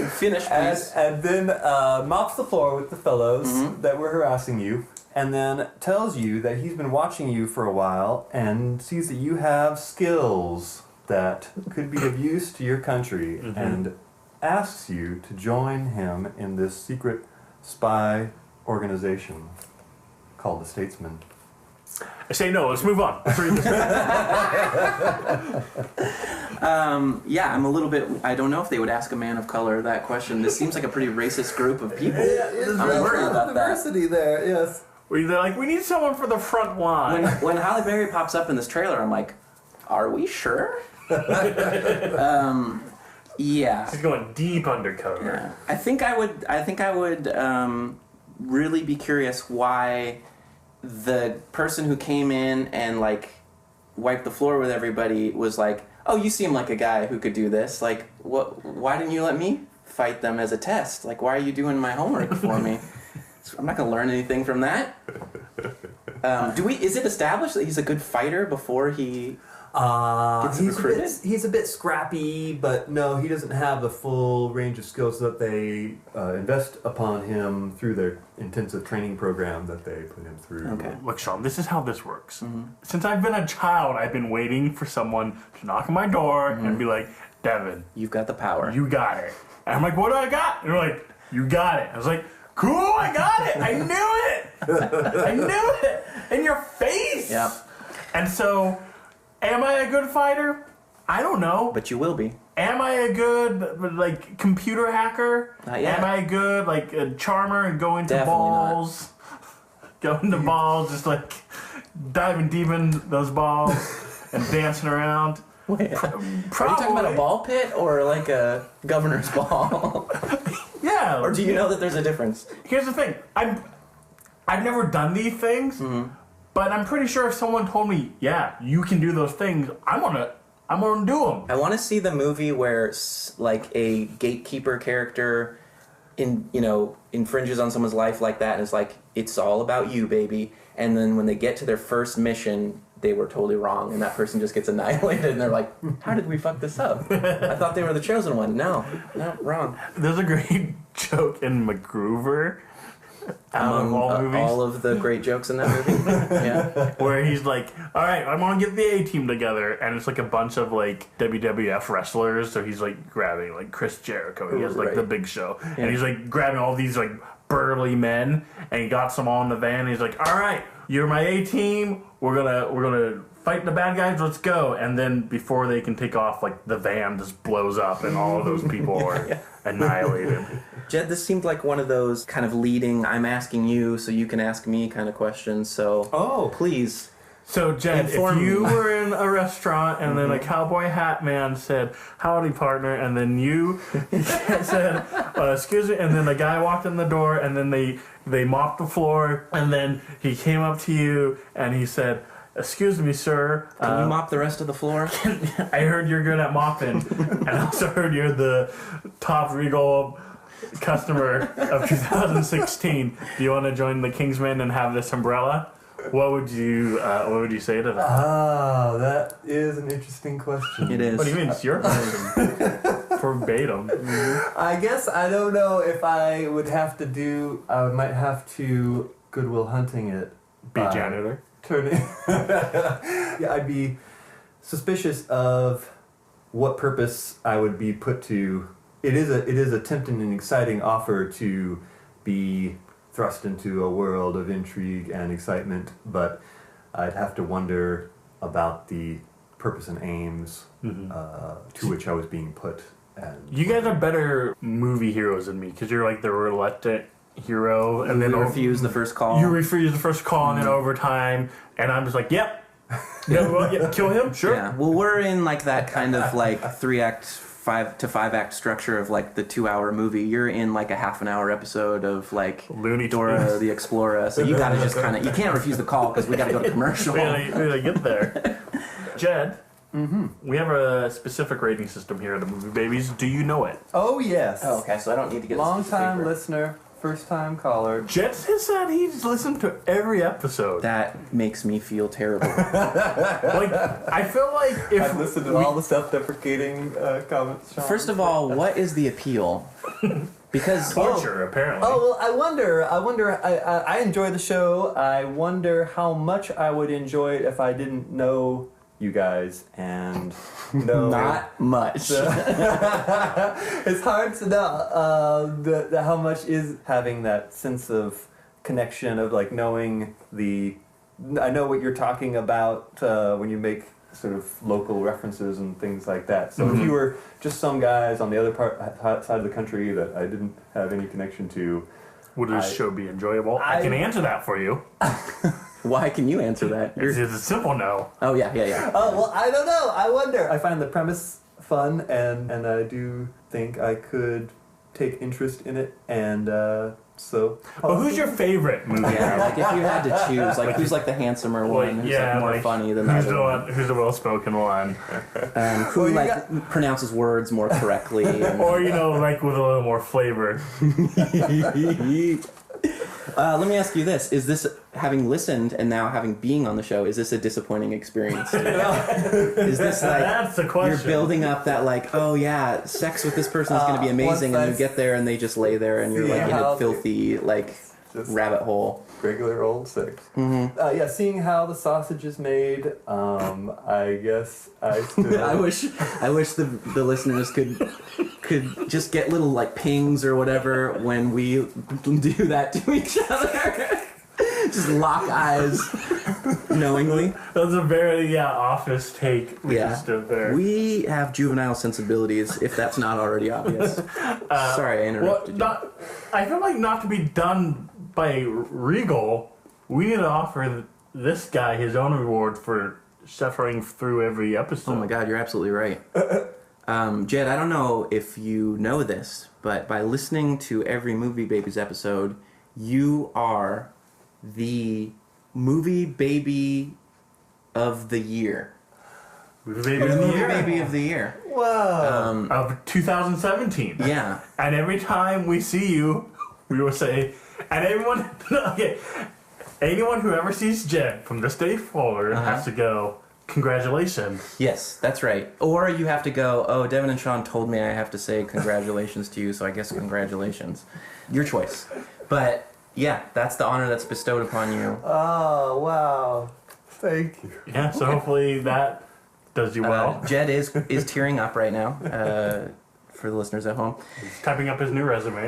Finish, please. And then mops the floor with the fellows that were harassing you. and then tells you that he's been watching you for a while and sees that you have skills that could be of use to your country, and asks you to join him in this secret spy organization called the Statesman. I say no. Let's move on. Let's read this. Yeah, I'm a little bit. I don't know if they would ask a man of color that question. This seems like a pretty racist group of people. I'm worried about that. Diversity there, yes. They're like, we need someone for the front line. When Halle Berry pops up in this trailer, I'm like, are we sure? Yeah. She's going deep undercover. Yeah. I think I would really be curious why the person who came in and like wiped the floor with everybody was like, oh, you seem like a guy who could do this. Like, what? Why didn't you let me fight them as a test? Like, why are you doing my homework for me? I'm not gonna learn anything from that. Is it established that he's a good fighter before he gets recruited? He's a bit scrappy, but no, he doesn't have the full range of skills that they invest upon him through their intensive training program that they put him through. Okay. Look, Sean, this is how this works. Since I've been a child, I've been waiting for someone to knock on my door and be like, Devin, You've got the power. you got it. And I'm like, what do I got? And they're like, you got it. I was like, cool, I got it. I knew it. I knew it. In your face. Yep. And so, am I a good fighter? I don't know. But you will be. Am I a good, like, computer hacker? Not yet. Am I a good, like, a charmer and go into Definitely not. balls? Go into balls, just, like, diving deep in those balls and dancing around? Wait, are you talking about a ball pit or like a governor's ball? Yeah. Or do you know that there's a difference? Here's the thing. I've never done these things, but I'm pretty sure if someone told me, yeah, you can do those things, I'm gonna do them. I want to see the movie where like a gatekeeper character infringes on someone's life like that, and it's like, it's all about you, baby. And then when they get to their first mission, they were totally wrong, and that person just gets annihilated, and they're like, how did we fuck this up? I thought they were the chosen one. No, wrong. There's a great joke in MacGruber, out of all movies, all of the great jokes in that movie. Yeah. where he's like, all right, I'm gonna get the A-team together, and it's like a bunch of like WWF wrestlers, so he's like grabbing like Chris Jericho, he has like Right. the Big Show, and he's like grabbing all these like burly men, and he got some all in the van, and he's like, all right, you're my A-team, we're gonna fight the bad guys, let's go. And then before they can take off, like the van just blows up and all of those people are annihilated. Jed, this seemed like one of those kind of leading, I'm asking you so you can ask me kind of questions, so please. So Jed, Inform if you me. were in a restaurant and then a cowboy hat man said, howdy partner, and then you said, excuse me, and then the guy walked in the door and then they mopped the floor, and then he came up to you and he said, excuse me, sir. Can you mop the rest of the floor? I heard you're good at mopping, and I also heard you're the top Regal customer of 2016. Do you want to join the Kingsman and have this umbrella? What would you say to that? Ah, that is an interesting question. It is. What do you mean it's your question? Verbatim. I guess I don't know if I would have to do. I might have to Goodwill Hunting it. Be by janitor. Turning. Yeah, I'd be suspicious of what purpose I would be put to. It is a tempting and exciting offer to be thrust into a world of intrigue and excitement, but I'd have to wonder about the purpose and aims to which I was being put. And You guys are better movie heroes than me because you're like the reluctant hero, and then You refuse the first call. You refuse the first call and then overtime, and I'm just like, yep. Kill him? Sure. Yeah. Well, we're in like that kind of like 3-act, 5 to 5-act structure of like the 2-hour movie. You're in like a half an hour episode of like Looney Dora Tunes. the Explorer. So you gotta just kind of, you can't refuse the call because we gotta go to commercial. We gotta get there. Jed, we have a specific rating system here at the Movie Babies. Do you know it? oh yes. Oh, okay. So I don't need to get a Long specific time paper. listener, first time caller. Jed has said he's listened to every episode. That makes me feel terrible. Like, I feel like if I've listened to all the self-deprecating comments. Sean. First of all, what is the appeal? Because torture, apparently. Oh well, I wonder. I enjoy the show. I wonder how much I would enjoy it if I didn't know you guys and know. not much. It's hard to know how much is having that sense of connection of like knowing the. I know what you're talking about when you make sort of local references and things like that. So if you were just some guys on the other side of the country that I didn't have any connection to, would this show be enjoyable? I can answer that for you. Why can you answer that? It's a simple no. Oh, yeah. Oh, well, I don't know. I wonder. I find the premise fun, and I do think I could take interest in it, and so... But who's your favorite movie? Yeah, like if you had to choose, like who's like the handsomer one, who's like more funny than the who's other the one? one? Who's the well-spoken one? Who pronounces words more correctly? And... Or, like with a little more flavor. Let me ask you this: is this, having listened and now having being on the show, is this a disappointing experience? Is this like That's the question. you're building up that like, oh yeah, sex with this person is going to be amazing, and you get there and they just lay there and you're like in a filthy like rabbit hole. Regular old sex. Yeah, seeing how the sausage is made, I guess I still... I wish the listeners could just get little like pings or whatever when we do that to each other. Just lock eyes knowingly. That's a very office take. We just did there. We have juvenile sensibilities, if that's not already obvious. Sorry, I interrupted you. I feel like not to be done by Regal, we need to offer this guy his own reward for suffering through every episode. Oh my god, you're absolutely right. Jed, I don't know if you know this, but by listening to every Movie Babies episode, you are the Movie Baby of the Year. Movie Baby of the Movie Year. Baby of the Year. Wow. Of 2017. Yeah. And every time we see you, we will say, and everyone, anyone who ever sees Jed from this day forward has to go, congratulations. Yes, that's right. Or you have to go, oh, Devin and Sean told me I have to say congratulations to you, so I guess congratulations. Your choice. But, yeah, that's the honor that's bestowed upon you. Oh, wow. Thank you. Yeah, so hopefully that does you well. Jed is tearing up right now, for the listeners at home. He's typing up his new resume.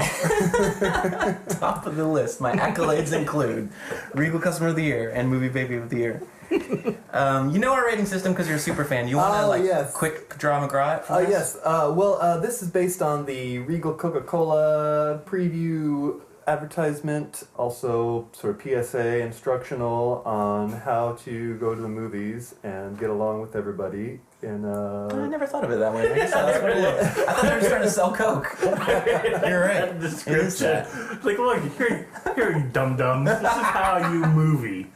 Top of the list. My accolades include Regal Customer of the Year and Movie Baby of the Year. You know our rating system because you're a super fan. You want to quick draw McGraw it for us? Yes. This is based on the Regal Coca-Cola preview advertisement, also sort of PSA instructional on how to go to the movies and get along with everybody. I never thought of it that way. I guess that's what it is. I thought they were just trying to sell Coke. You're right. Description. It is that. It's like, look, here you dum-dums. This is how you movie.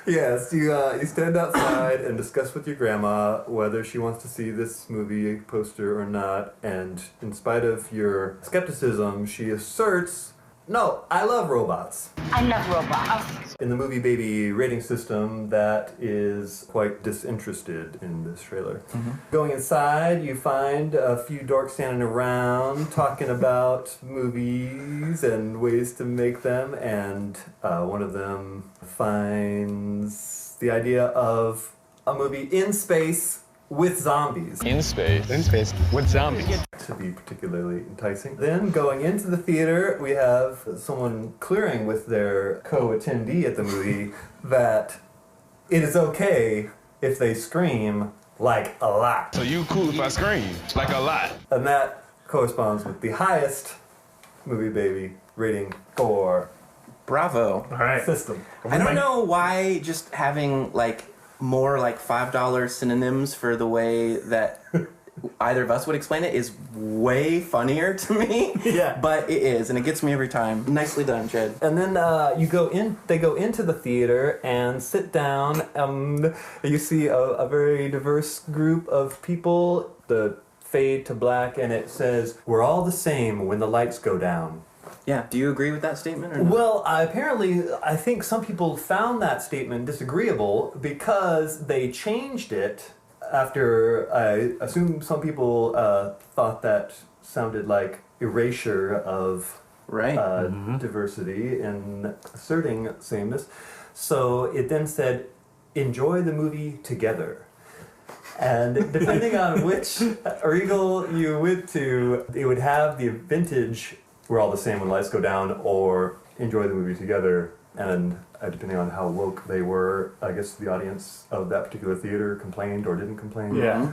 Yes, you stand outside and discuss with your grandma whether she wants to see this movie poster or not, and in spite of your skepticism, she asserts, no, I love robots. I love robots. In the Movie Baby rating system, that is quite disinterested in this trailer. Going inside, you find a few dorks standing around talking about movies and ways to make them, and one of them finds the idea of a movie in space with zombies. In space with zombies. To be particularly enticing. Then going into the theater, we have someone clearing with their co-attendee at the movie that it is okay if they scream like a lot. So you cool if I scream like a lot? And that corresponds with the highest Movie Baby rating for Bravo. All right. system. I don't know why just having like more like $5 synonyms for the way that either of us would explain it is way funnier to me. Yeah. But it is, and it gets me every time. Nicely done, Jed. And then they go into the theater and sit down. You see a very diverse group of people. The fade to black, and it says, "We're all the same when the lights go down." Yeah. Do you agree with that statement or not? Well, apparently, I think some people found that statement disagreeable because they changed it after, I assume some people thought that sounded like erasure of Right. diversity and asserting sameness. So it then said, "Enjoy the movie together." And depending on which Regal you went to, it would have the vintage "We're all the same when lights go down" or "Enjoy the movie together." And depending on how woke they were, I guess the audience of that particular theater complained or didn't complain. Yeah.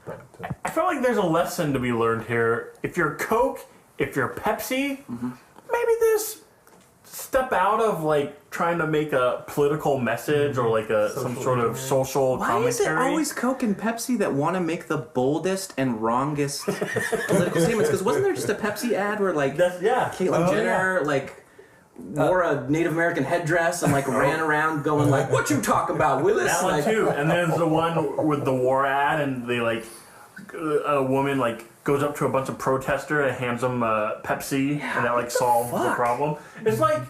But, I feel like there's a lesson to be learned here. If you're Coke, if you're Pepsi, maybe this step out of like trying to make a political message or like some sort of social Why commentary. is it always Coke and Pepsi that want to make the boldest and wrongest political statements? Because wasn't there just a Pepsi ad where like Caitlyn Jenner like wore a Native American headdress and like ran around going like, "What you talking about, Willis?" That one Like, too. And then there's the one with the war ad, and they like a woman like goes up to a bunch of protesters and hands them Pepsi, and that like solves the problem. It's like,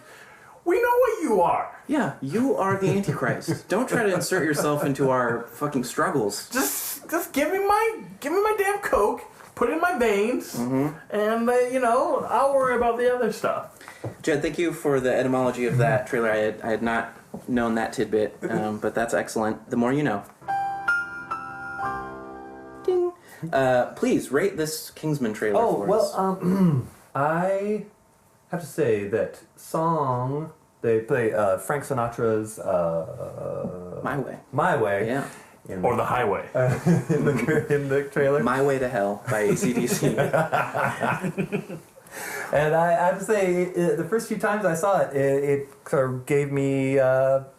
we know what you are. yeah, you are the Antichrist. Don't try to insert yourself into our fucking struggles. Just give me my damn Coke, put it in my veins, and I'll worry about the other stuff. Jed, thank you for the etymology of that trailer. I had not known that tidbit, but that's excellent. The more you know. Ding. Please rate this Kingsman trailer for us. I have to say that song they play Frank Sinatra's My Way. "My Way" Yeah. Or the highway. in the trailer. My Way to Hell by AC/DC. And I have to say, the first few times I saw it, it sort of gave me,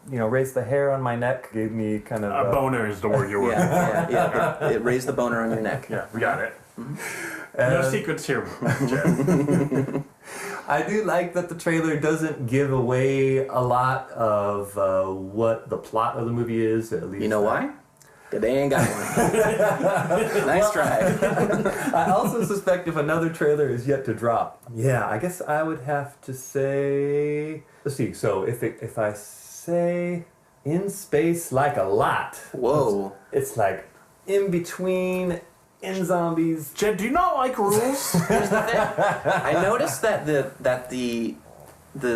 raised the hair on my neck, gave me kind of... A boner is the word you're working for. Yeah. It raised the boner on your neck. Yeah, we got it. No secrets here, Jed. I do like that the trailer doesn't give away a lot of what the plot of the movie is, at least. You know why? Because they ain't got one. Nice try. I also suspect if another trailer is yet to drop. Yeah, I guess I would have to say... Let's see, so if I say "In Space Like a Lot," Whoa. it's like in between, in zombies. Jed, do you not like rules? I noticed that the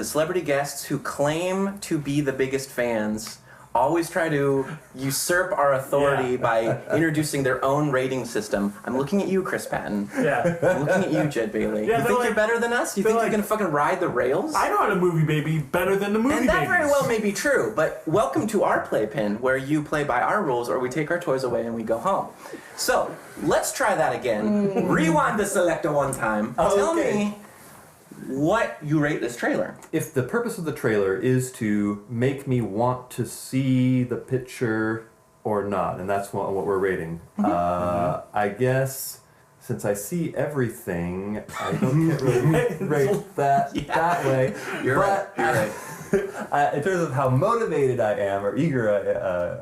celebrity guests who claim to be the biggest fans always try to usurp our authority by introducing their own rating system. I'm looking at you, Chris Patton. Yeah. I'm looking at you, Jed Bailey. Yeah, You think like- you're better than us? You think like- you're gonna fucking ride the rails? I know how to movie baby better than the movie And that babies. very well may be true, but welcome to our playpen, where you play by our rules, or we take our toys away and we go home. So, let's try that again. Rewind the selector one time. Tell Okay. me what you rate this trailer. If the purpose of the trailer is to make me want to see the picture or not, and that's what we're rating, I guess since I see everything, I can't really rate that that way. You're right. In terms of how motivated I am or eager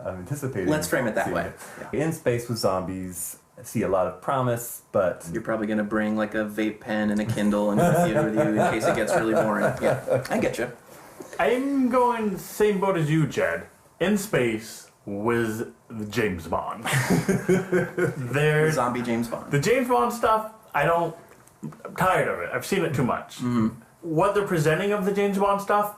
I'm anticipating. Let's frame it that seeing way. it. In Space with Zombies, I see a lot of promise, but You're probably gonna bring like a vape pen and a Kindle into the theater with you in case it gets really boring. Yeah, I get you. I'm going the same boat as you, Jed. In Space with James Bond. There's Zombie James Bond. the James Bond stuff. I'm tired of it. I've seen it too much. What they're presenting of the James Bond stuff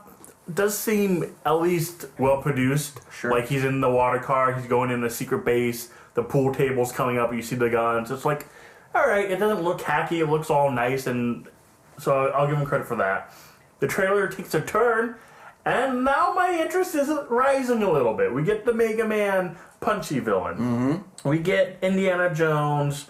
does seem at least well produced. Sure. Like he's in the water car, he's going in a secret base, the pool table's coming up, you see the guns. It's like, all right, it doesn't look hacky, it looks all nice, and so I'll give him credit for that. The trailer takes a turn, and now my interest is rising a little bit. We get the Mega Man punchy villain. We get Indiana Jones.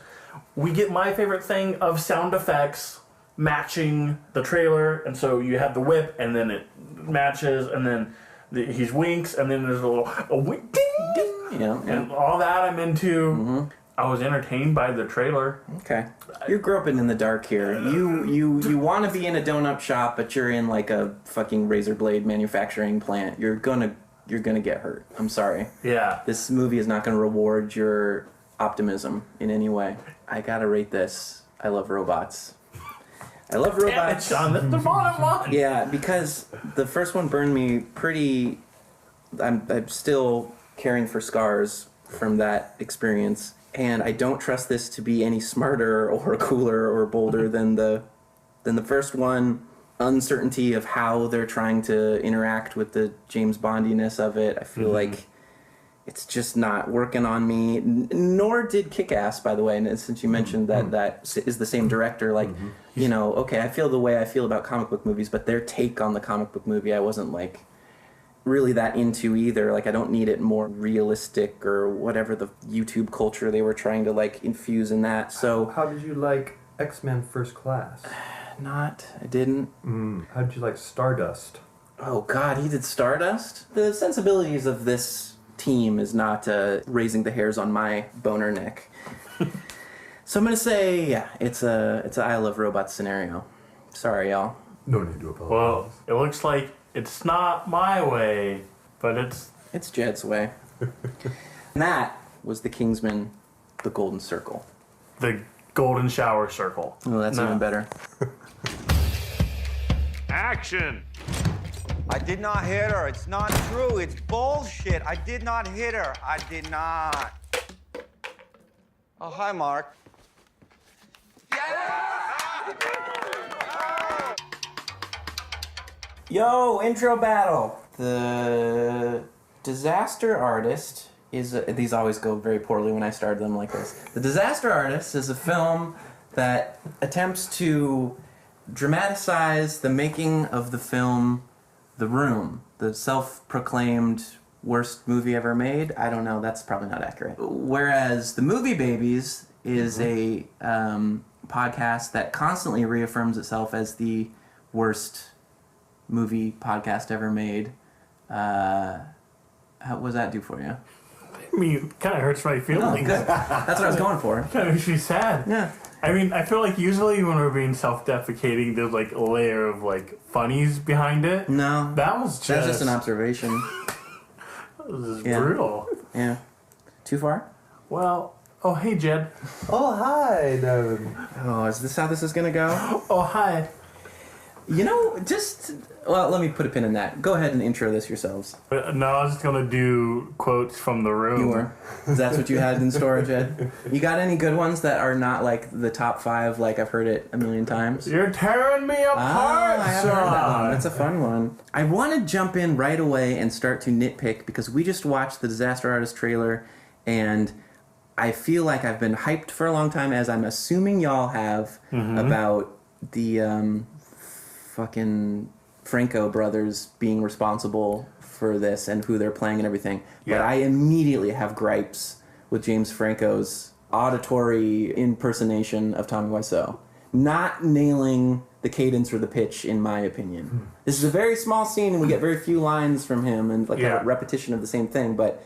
We get my favorite thing of sound effects matching the trailer, and so you have the whip, and then it matches, and then he winks, and then there's a wink, ding, ding, Yeah. and all that I'm into. I was entertained by the trailer. Okay. You're groping in the dark here. You want to be in a donut shop, but you're in like a fucking razor blade manufacturing plant. You're gonna get hurt. I'm sorry. Yeah. This movie is not gonna reward your optimism in any way. I gotta rate this. I love robots. I love Damn it, robots. Sean, that's the bottom line. Yeah, because the first one burned me pretty. I'm still caring for scars from that experience, and I don't trust this to be any smarter or cooler or bolder than the first one. Uncertainty of how they're trying to interact with the James Bondiness of it. I feel like it's just not working on me. Nor did Kick-Ass, by the way. And since you mentioned that is the same director, like, you know, okay, I feel the way I feel about comic book movies, but their take on the comic book movie, I wasn't like really that into either. Like, I don't need it more realistic or whatever the YouTube culture they were trying to like infuse in that. So How did you like X-Men First Class? I didn't. How did you like Stardust? Oh God, he did Stardust? The sensibilities of this team is not raising the hairs on my boner neck. So I'm gonna say, yeah, it's a I Love Robots scenario. Sorry, y'all. No need to apologize. Well, it looks like it's not my way, but It's Jed's way. And that was the Kingsman, the Golden Circle. the golden shower circle. Oh, that's No. even better. Action! I did not hit her. It's not true. It's bullshit. I did not hit her. I did not. Oh, hi, Mark. Yo, intro battle. The Disaster Artist is these always go very poorly when I start them like this. The Disaster Artist is a film that attempts to dramatize the making of the film The Room, the self-proclaimed worst movie ever made. I don't know, that's probably not accurate. Whereas The Movie Babies is a podcast that constantly reaffirms itself as the worst movie podcast ever made. How was that do for you? I mean, it kind of hurts my feelings. Good. That's what I was going for. Kind of makes me sad. Yeah. I mean, I feel like usually when we're being self-defecating, there's like a layer of like funnies behind it. No. That was just, That's just an observation. that was just Yeah. brutal. Yeah. Too far? Well, oh hey Jed. Oh, hi, Devin. Oh, is this how this is gonna go? Oh hi. You know, well, let me put a pin in that. Go ahead and intro this yourselves. No, I was just gonna do quotes from The Room. You were. That's what you had in store, Jed? You got any good ones that are not like the top 5, like I've heard it a million times? You're tearing me apart, I haven't heard that one. Sean. That's a fun one. I want to jump in right away and start to nitpick because we just watched the Disaster Artist trailer and I feel like I've been hyped for a long time, as I'm assuming y'all have, about the fucking Franco brothers being responsible for this and who they're playing and everything. Yeah. But I immediately have gripes with James Franco's auditory impersonation of Tommy Wiseau. Not nailing the cadence or the pitch, in my opinion. This is a very small scene and we get very few lines from him and like Yeah. a repetition of the same thing, but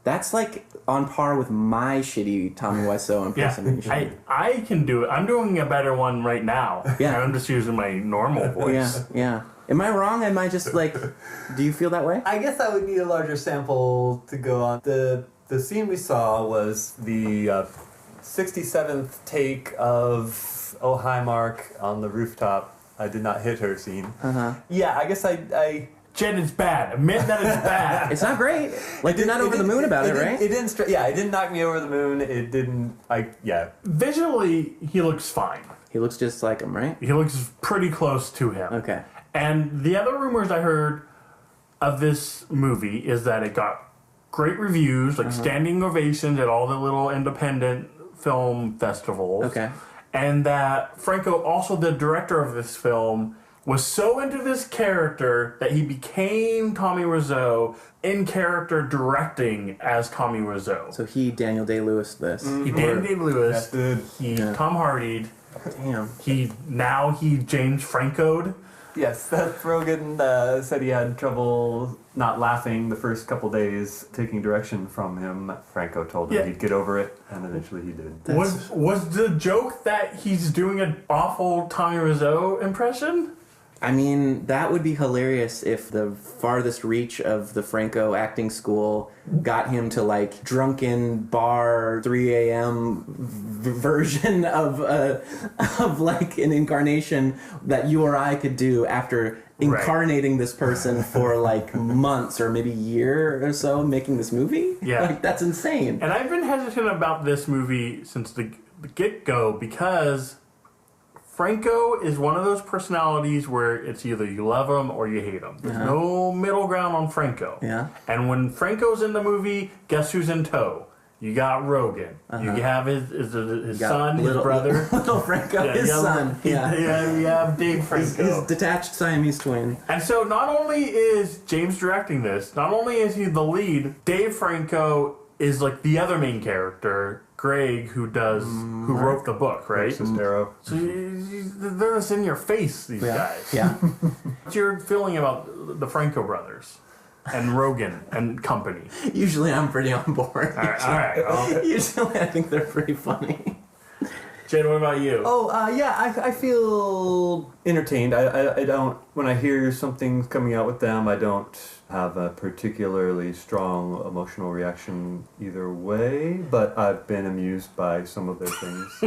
that's like on par with my shitty Tommy Wiseau impersonation. Yeah, I can do it. I'm doing a better one right now. Yeah. I'm just using my normal voice. Yeah, yeah. Am I wrong? Am I just like, do you feel that way? I guess I would need a larger sample to go on. The scene we saw was the 67th take of Oh Hi Mark on the rooftop. I did not hit her scene. Yeah, I guess I Jed, it's bad. Admit that it's bad. It's not great. Like, you're not over the moon about it, right? It didn't. Yeah, it didn't knock me over the moon. It didn't. Yeah. Visually, he looks fine. He looks just like him, right? He looks pretty close to him. Okay. And the other rumors I heard of this movie is that it got great reviews, like standing ovations at all the little independent film festivals. Okay. And that Franco, also the director of this film, was so into this character that he became Tommy Wiseau in character directing as Tommy Wiseau. So he Daniel Day-Lewis this. He Danny Day-Lewis. He Tom Hardy. Damn. He James Franco'd. Yes, Seth Rogen said he had trouble not laughing the first couple days taking direction from him. Franco told him Yeah. he'd get over it, and eventually he did. Was the joke that he's doing an awful Tommy Wiseau impression? I mean, that would be hilarious if the farthest reach of the Franco acting school got him to like drunken bar 3 a.m. Version of like an incarnation that you or I could do after incarnating this person for like months or maybe a year or so making this movie. Yeah. Like, that's insane. And I've been hesitant about this movie since the get-go because Franco is one of those personalities where it's either you love him or you hate him. There's no middle ground on Franco. Yeah. And when Franco's in the movie, guess who's in tow? You got Rogan. You have his son, his brother. Little Franco, his son. Yeah. You have Dave Franco. His detached Siamese twin. And so not only is James directing this, not only is he the lead, Dave Franco is like the other main character, Greg, who wrote the book, right? Arrow. So they're just in your face, these guys. Yeah. What's your feeling about the Franco brothers and Rogan and company? Usually I'm pretty on board. All right. Well, Usually I think they're pretty funny. Jed, what about you? I feel entertained. I don't, when I hear something coming out with them, I don't have a particularly strong emotional reaction either way, but I've been amused by some of their things.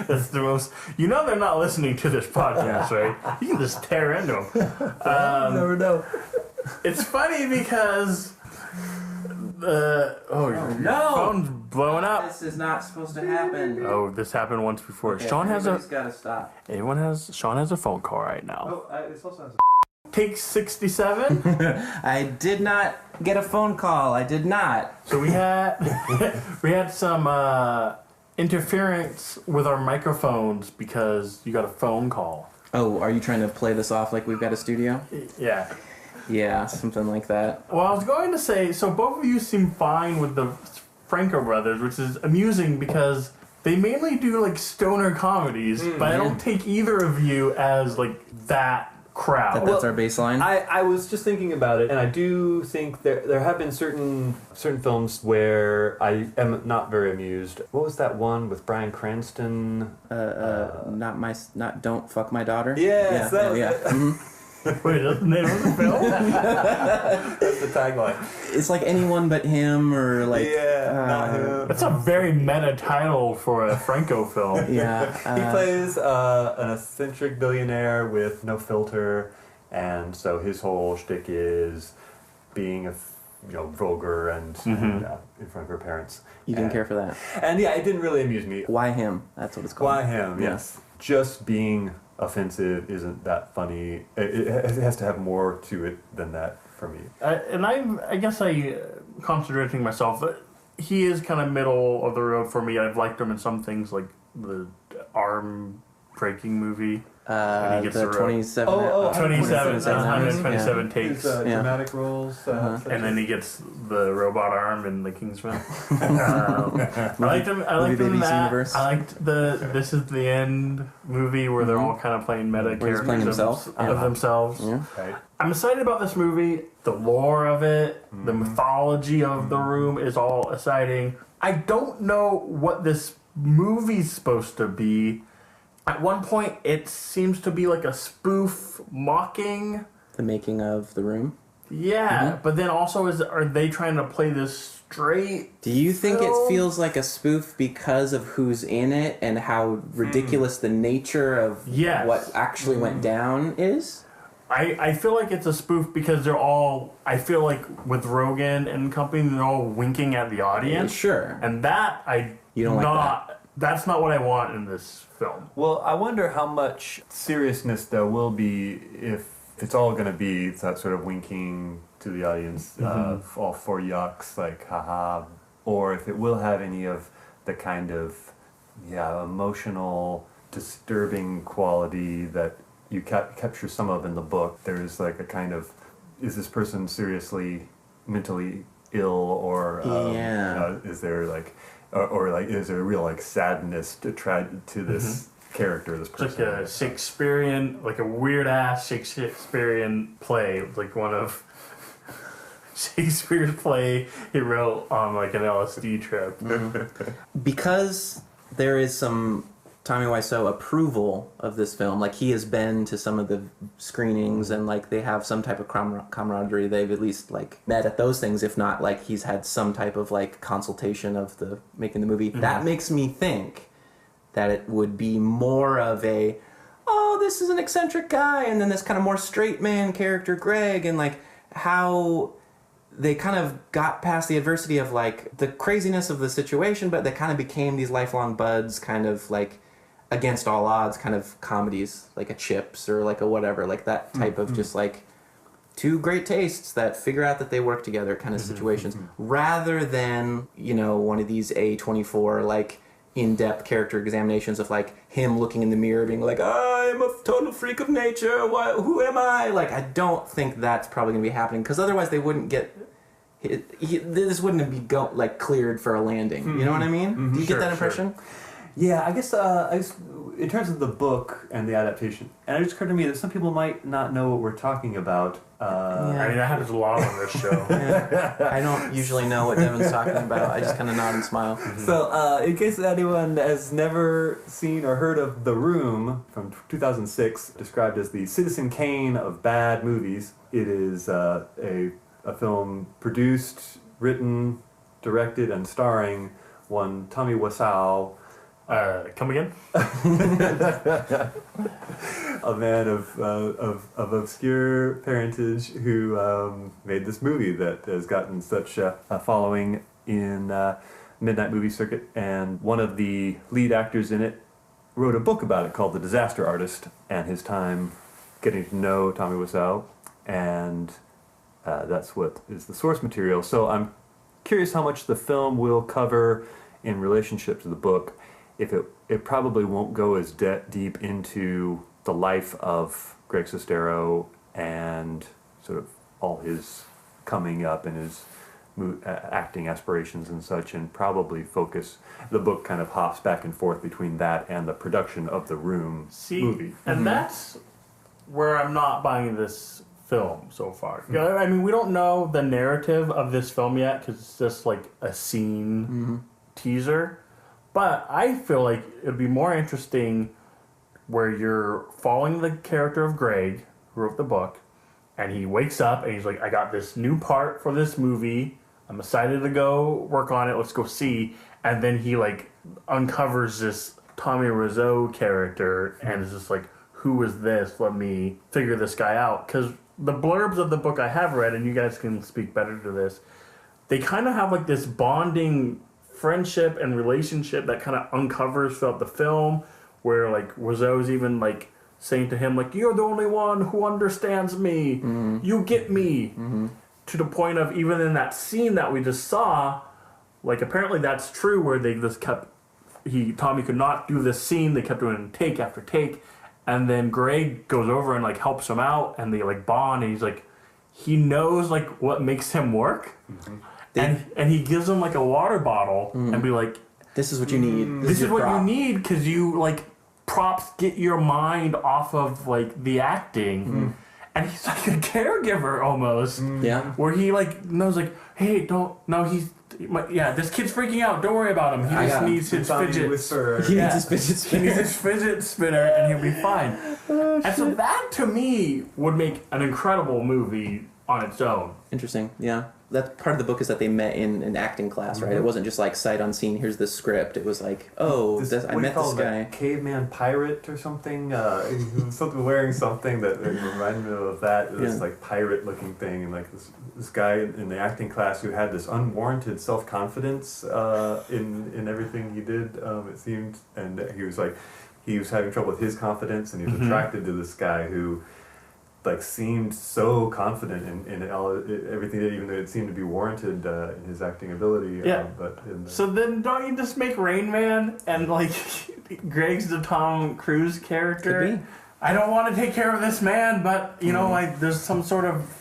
That's the most... You know they're not listening to this podcast, right? You can just tear into them. You never know. It's funny because... your phone's blowing up. This is not supposed to happen. Oh, this happened once before. Okay, Sean has gotta stop. Sean has a phone call right now. This also has Take 67. I did not get a phone call. I did not. So we had some interference with our microphones because you got a phone call. Oh, are you trying to play this off like we've got a studio? Yeah. Yeah, something like that. Well, I was going to say, so both of you seem fine with the Franco brothers, which is amusing because they mainly do like stoner comedies, but I don't take either of you as like that crowd. That's our baseline. I was just thinking about it, and I do think there have been certain films where I am not very amused. What was that one with Bryan Cranston? Not Don't Fuck My Daughter. Yes, yeah. that. Wait, that's the name of the film? That's the tagline. It's like Anyone But Him, or like not him. That's a very meta title for a Franco film. Yeah. He plays an eccentric billionaire with no filter, and so his whole shtick is being vulgar and in front of her parents. You didn't care for that. And yeah, it didn't really amuse me. Why him? That's what it's called. Why him? Yes. Just being offensive isn't that funny. It has to have more to it than that for me. I guess I contradicting myself. But he is kind of middle of the road for me. I've liked him in some things like the arm breaking movie. And he gets the 27. 127 takes. His, dramatic roles. And then he gets the robot arm in the Kingsman. I liked him. I liked him in that. Universe. I liked the This Is the End movie where they're all kind of playing meta Where he's playing characters himself. of themselves. Yeah. Right. I'm excited about this movie. The lore of it, the mythology of the room is all exciting. I don't know what this movie's supposed to be. At one point, it seems to be like a spoof mocking. The Making of The Room. Yeah, but then also, are they trying to play this straight? Do you think film? it feels like a spoof because of who's in it and how ridiculous the nature of what actually went down is? I feel like it's a spoof because they're all, I feel like with Rogan and company, they're all winking at the audience. Sure. And that, You don't like that? That's not what I want in this film. Well, I wonder how much seriousness there will be if it's all going to be that sort of winking to the audience, all four yucks, like haha, or if it will have any of the kind of emotional, disturbing quality that you capture some of in the book. There's like a kind of, is this person seriously mentally ill, or is there like, or like, is there a real like sadness to this character, this person? It's like a Shakespearean, like a weird ass Shakespearean play, like one of Shakespeare's play he wrote on like an LSD trip. Because there is some Tommy Wiseau approval of this film. Like, he has been to some of the screenings, and like they have some type of camaraderie. They've at least like met at those things, if not like he's had some type of like consultation of the making the movie. That makes me think that it would be more of a, oh, this is an eccentric guy, and then this kind of more straight man character, Greg, and like how they kind of got past the adversity of like the craziness of the situation, but they kind of became these lifelong buds, kind of like against all odds kind of comedies, like a Chips or like a whatever, like that type of just like two great tastes that figure out that they work together kind of situations, rather than, you know, one of these A24 like in-depth character examinations of like him looking in the mirror being like, I'm a total freak of nature, who am I? Like, I don't think that's probably gonna be happening, because otherwise they wouldn't get this wouldn't be like cleared for a landing. You know what I mean? Do you get that impression? Yeah, I guess in terms of the book and the adaptation, and it just occurred to me that some people might not know what we're talking about. I mean, that happens a lot on this show. I don't usually know what Devin's talking about. I just kind of nod and smile. So, in case anyone has never seen or heard of The Room from 2006, described as the Citizen Kane of bad movies, it is a film produced, written, directed, and starring one Tommy Wiseau. Come again? A man of obscure parentage who made this movie that has gotten such a following in midnight movie circuit, and one of the lead actors in it wrote a book about it called The Disaster Artist, and his time getting to know Tommy Wiseau, and that's what is the source material. So I'm curious how much the film will cover in relationship to the book. If it probably won't go as deep into the life of Greg Sestero and sort of all his coming up and his acting aspirations and such, and probably focus, the book kind of hops back and forth between that and the production of The Room movie. And that's where I'm not buying this film so far. I mean, we don't know the narrative of this film yet because it's just like a scene teaser. But I feel like it would be more interesting where you're following the character of Greg, who wrote the book, and he wakes up and he's like, I got this new part for this movie. I'm excited to go work on it. Let's go see. And then he like uncovers this Tommy Wiseau character and is just like, who is this? Let me figure this guy out. Because the blurbs of the book I have read, and you guys can speak better to this, they kind of have like this bonding friendship and relationship that kind of uncovers throughout the film, where like Wiseau's even like saying to him like, you're the only one who understands me, you get me, to the point of even in that scene that we just saw, like apparently that's true, where they just kept, Tommy could not do this scene, they kept doing take after take, and then Greg goes over and like helps him out, and they like bond, and he's like, he knows like what makes him work. And he gives him like a water bottle and be like, this is what you need. This is what you need, because you like props get your mind off of like the acting. And he's like a caregiver almost. Yeah. Where he like knows like, hey, this kid's freaking out. Don't worry about him. He just needs his fidget. Whisperer. He needs his fidget spinner. He needs his fidget spinner and he'll be fine. And so that to me would make an incredible movie on its own. Interesting. Yeah. That part of the book is that they met in an acting class, right? It wasn't just like sight unseen, here's the script. It was like, I met this guy. Caveman pirate or something? Something wearing something that reminded me of that. This like pirate looking thing, and like this guy in the acting class who had this unwarranted self-confidence in everything he did, it seemed. And he was having trouble with his confidence, and he was attracted to this guy who like seemed so confident in everything, even though it seemed to be warranted in his acting ability. So then don't you just make Rain Man and like Greg's the Tom Cruise character? Could be. I don't want to take care of this man, but you know, like there's some sort of...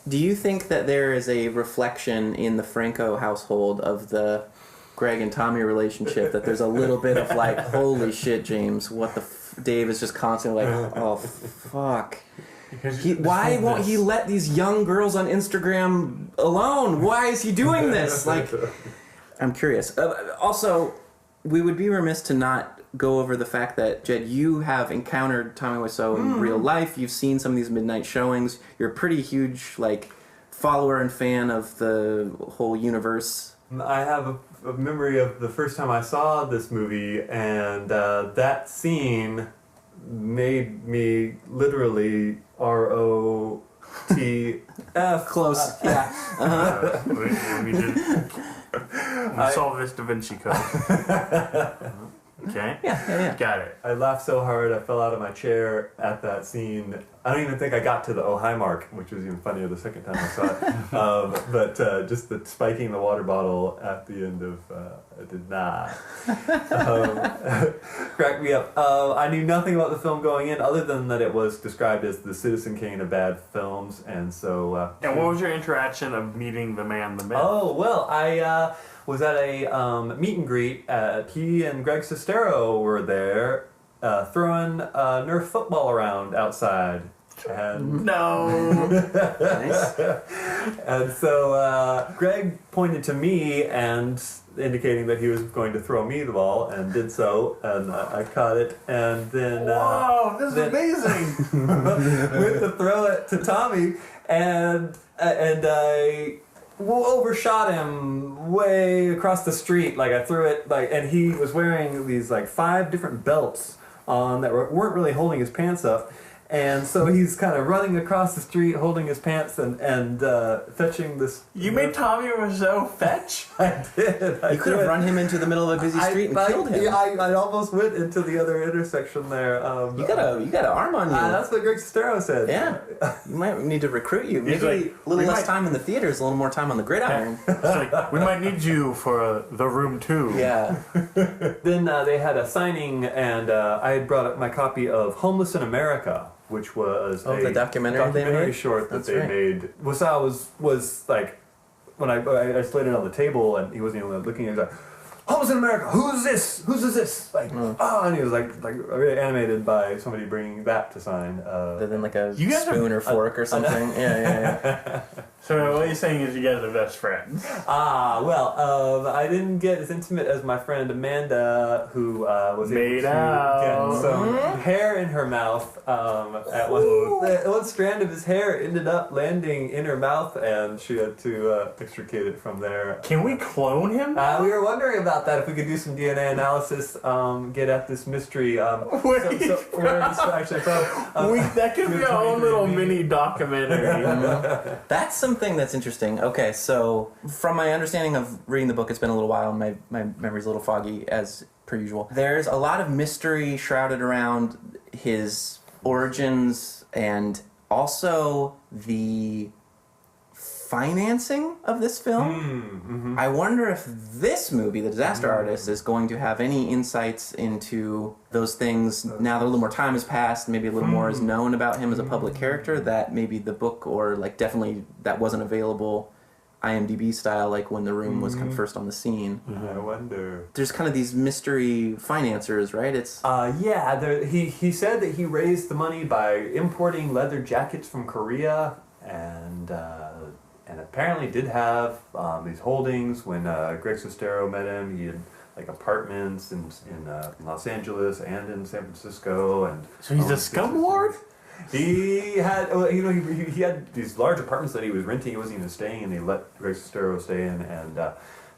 Do you think that there is a reflection in the Franco household of the Greg and Tommy relationship, that there's a little bit of like, holy shit, James, what the Dave is just constantly like, oh fuck. Why won't he let these young girls on Instagram alone? Why is he doing this? Like, I'm curious. Also, we would be remiss to not go over the fact that, Jed, you have encountered Tommy Wiseau in real life. You've seen some of these midnight showings. You're a pretty huge, like, follower and fan of the whole universe. I have a memory of the first time I saw this movie, and that scene made me literally ROTF. Close. Yeah. We solved this Da Vinci Code. Okay? Yeah. Got it. I laughed so hard I fell out of my chair at that scene. I don't even think I got to the oh hi mark, which was even funnier the second time I saw it. But just the spiking the water bottle at the end of it did not crack me up. I knew nothing about the film going in, other than that it was described as the Citizen Kane of bad films, and so. And what was your interaction of meeting the man, the myth? Oh well, I was at a meet and greet. He and Greg Sestero were there, throwing Nerf football around outside. And No. Nice. and so Greg pointed to me and indicating that he was going to throw me the ball, and did so, and I caught it, and then Wow, this is amazing. went to throw it to Tommy, and I overshot him way across the street. Like I threw it and he was wearing these 5 different belts on that weren't really holding his pants up. And so he's kind of running across the street, holding his pants and fetching this. You made Tommy Wiseau fetch? I did. You could have run him into the middle of a busy street and killed him. Yeah, I almost went into the other intersection there. You got an arm on you. That's what Greg Sestero said. Yeah. You might need to recruit you. He's Maybe like, a little we less might- time in the theaters, a little more time on the gridiron. It's like, we might need you for the room 2. Yeah. Then they had a signing, and I had brought up my copy of Homeless in America, which was the documentary they made? short that That's they right. made. Wiseau was like, when I laid it on the table, and he wasn't even looking, he was like, Homeless in America, who's this? Whose is this? Like, and he was like really animated by somebody bringing that to sign. Then like a You guys are- spoon or fork or something. Yeah. So what you're saying is you guys are best friends. I didn't get as intimate as my friend Amanda, who was Made able to out. get some hair in her mouth. At one strand of his hair ended up landing in her mouth, and she had to extricate it from there. Can we clone him? We were wondering about that, if we could do some DNA analysis, get at this mystery. Where he's actually from. That could be our own little mini documentary. That's something that's interesting. Okay, so from my understanding of reading the book, it's been a little while, and my memory's a little foggy as per usual. There's a lot of mystery shrouded around his origins and also the financing of this film. I wonder if this movie, The Disaster Artist, is going to have any insights into those things now that a little more time has passed, maybe a little more is known about him as a public character, that maybe the book, or definitely that wasn't available IMDb style, when The Room was kind of first on the scene. I wonder. There's kind of these mystery financiers, right? It's He said that he raised the money by importing leather jackets from Korea, and apparently did have these holdings when Greg Sestero met him. He had apartments in Los Angeles and in San Francisco, and So he's a scumlord? He had, he had these large apartments that he was renting. He wasn't even staying in. He let Greg Sestero stay in, and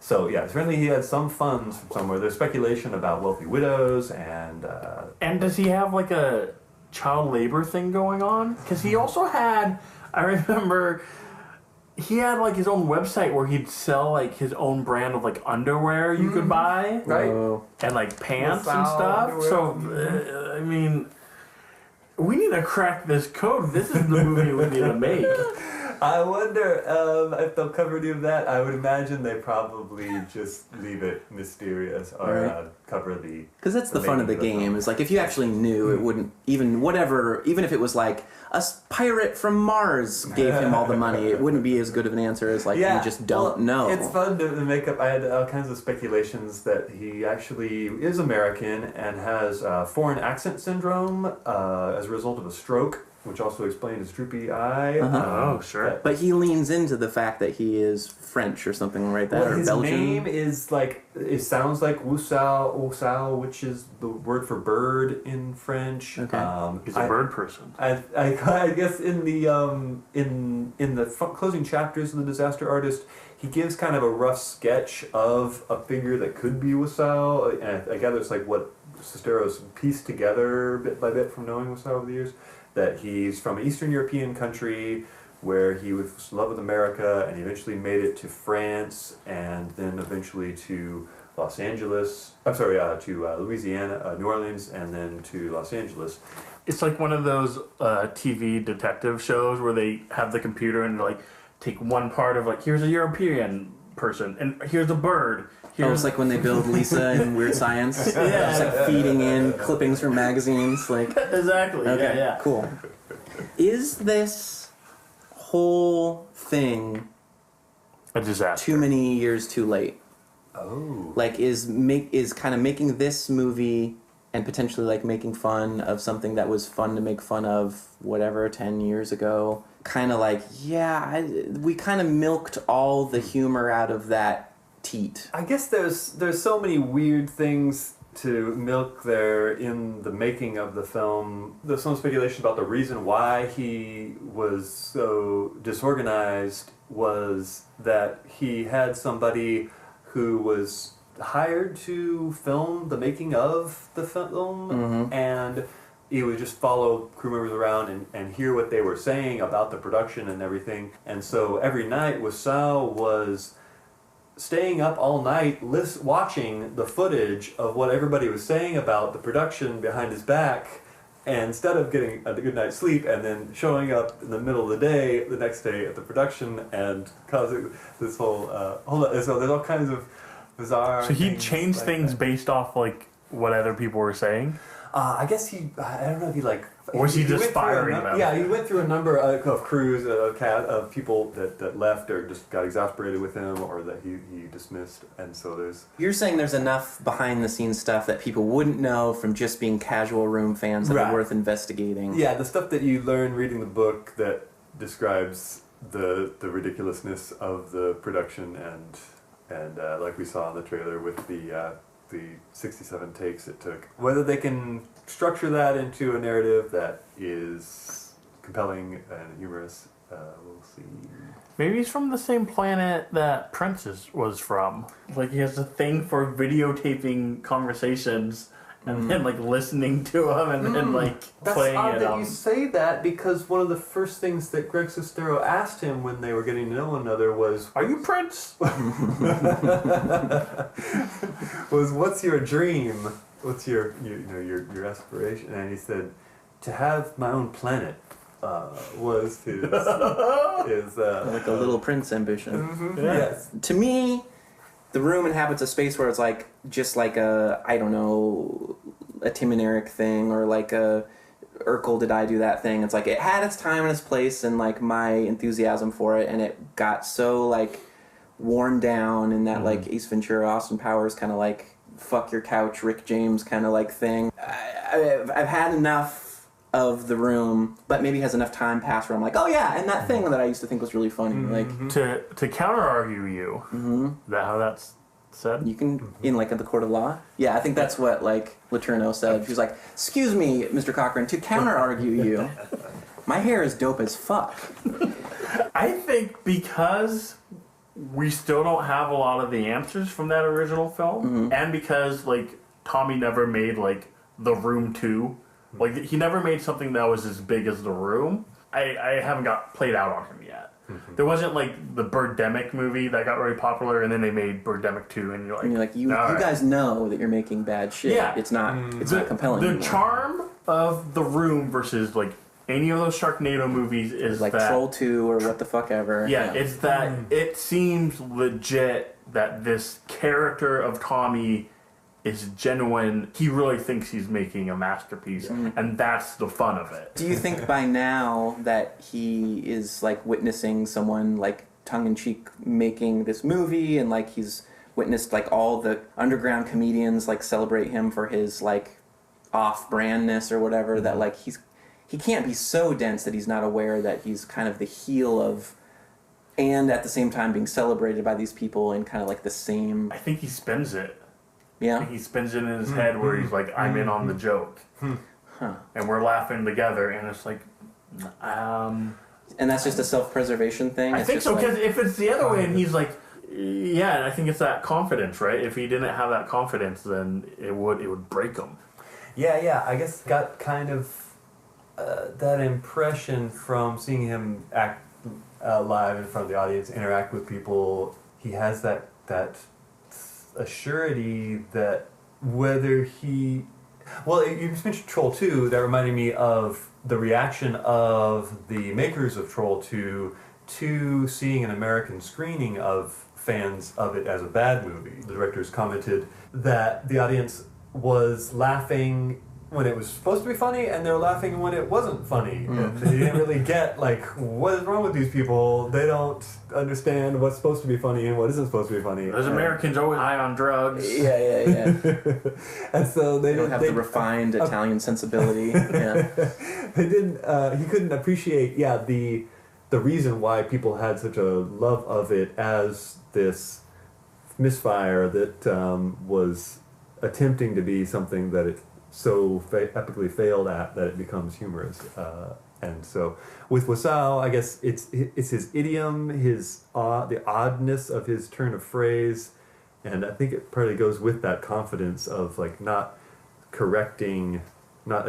so yeah, apparently he had some funds from somewhere. There's speculation about wealthy widows, and And does he have a child labor thing going on? Because he also had, I remember, he had his own website where he'd sell his own brand of underwear you could buy, right. and pants and Style stuff. underwear. So I mean, we need to crack this code. This is the movie we need to make. I wonder if they'll cover any of that. I would imagine they probably just leave it mysterious, or Right. cover the. because that's the fun of the game. Is if you actually knew, it wouldn't even if it was a pirate from Mars gave him all the money, it wouldn't be as good of an answer as we just don't know. It's fun to make up. I had all kinds of speculations that he actually is American and has foreign accent syndrome as a result of a stroke. which also explained his droopy eye. Oh, sure. But he leans into the fact that he is French or something like that, Well, or his Belgian. name is like, it sounds like Wusao, which is the word for bird in French. Okay. He's a bird person. I guess in the closing chapters of The Disaster Artist, he gives kind of a rough sketch of a figure that could be Wusao, and I gather it's like what Sesteros pieced together bit by bit from knowing Wusao over the years, that he's from an Eastern European country where he was in love with America, and he eventually made it to France, and then eventually to Los Angeles. I'm sorry, to Louisiana, New Orleans, and then to Los Angeles. It's like one of those TV detective shows where they have the computer and like take one part of like, here's a European person, and here's a bird. Oh, it's like when they build Lisa in Weird Science. Yeah. It's like feeding in clippings from magazines. Like, Exactly. okay, Yeah. cool. Is this whole thing A disaster. too many years too late? Oh. Like, is kind of making this movie and potentially like making fun of something that was fun to make fun of, whatever, 10 years ago, kind of like, we kind of milked all the humor out of that teat. I guess there's so many weird things to milk there in the making of the film. There's some speculation about the reason why he was so disorganized was that he had somebody who was hired to film the making of the film, and he would just follow crew members around and hear what they were saying about the production and everything. And so every night Wiseau was staying up all night watching the footage of what everybody was saying about the production behind his back, and instead of getting a good night's sleep and then showing up in the middle of the day the next day at the production and causing this whole so there's all kinds of bizarre So he things changed like things that. based off like what other people were saying. I guess I don't know if he like... Or was he just went through firing them? Yeah, he went through a number of crews, of people that left or just got exasperated with him or that he dismissed. And so there's... You're saying there's enough behind the scenes stuff that people wouldn't know from just being casual room fans that are worth investigating. Yeah, the stuff that you learn reading the book that describes the ridiculousness of the production and like we saw in the trailer with the 67 takes it took. Whether they can structure that into a narrative that is compelling and humorous, we'll see. Maybe he's from the same planet that Prince was from. Like he has a thing for videotaping conversations and then like listening to them and then like That's playing odd it. that you say that because one of the first things that Greg Sestero asked him when they were getting to know one another was, Are you Prince? was what's your dream? What's your aspiration? And he said, to have my own planet was his Like a little Prince ambition. yes. To me, the room inhabits a space where it's like just like a, I don't know, a Tim and Eric thing or like a Urkel Did I Do That thing. It's like it had its time and its place and like my enthusiasm for it, and it got so like worn down in that like Ace Ventura, Austin Powers kind of like fuck your couch, Rick James kind of like thing. I've had enough of the room, but maybe has enough time passed where I'm like, oh yeah, and that thing that I used to think was really funny. Like To counter argue you. Is that how that's said? you can in like at the court of law. Yeah, I think that's what like Letourneau said. She was like, "Excuse me, Mr. Cochran, to counter argue you, my hair is dope as fuck." I think because we still don't have a lot of the answers from that original film, and because like Tommy never made like The Room 2, like he never made something that was as big as The Room. I haven't got played out on him yet. There wasn't like the Birdemic movie that got very popular, and then they made Birdemic 2, and you're like, You all right. guys know that you're making bad shit. Yeah. It's not compelling. The anymore. charm of The Room versus like any of those Sharknado movies is like that Troll 2 or what the fuck ever. Yeah, it's that it seems legit that this character of Tommy is genuine. He really thinks he's making a masterpiece, and that's the fun of it. Do you think by now that he is like witnessing someone like tongue-in-cheek making this movie and like he's witnessed like all the underground comedians like celebrate him for his like off-brandness or whatever, that like he can't be so dense that he's not aware that he's kind of the heel of, and at the same time being celebrated by these people in kind of like the same. I think he spins it. Yeah. He spins it in his head where he's like, I'm in on the joke. Huh. And we're laughing together, and it's like, And that's just a self-preservation thing? I It's think just so, like- because if it's the other way and he's like, yeah, and I think it's that confidence, right? If he didn't have that confidence, then it would break him. Yeah, I guess got kind of that impression from seeing him act live in front of the audience, interact with people. He has that assurity that whether he... Well, you just mentioned Troll 2, that reminded me of the reaction of the makers of Troll 2 to seeing an American screening of fans of it as a bad movie. The directors commented that the audience was laughing when it was supposed to be funny, and they were laughing when it wasn't funny. And they didn't really get, like, what is wrong with these people? They don't understand what's supposed to be funny and what isn't supposed to be funny. Those Americans always high on drugs. Yeah. And so They don't have the refined Italian sensibility. Yeah. They didn't. He couldn't appreciate. the reason why people had such a love of it as this misfire that was attempting to be something that it so epically failed at that it becomes humorous. And so with Wiseau, I guess it's his idiom, the oddness of his turn of phrase, and I think it probably goes with that confidence of like not correcting, not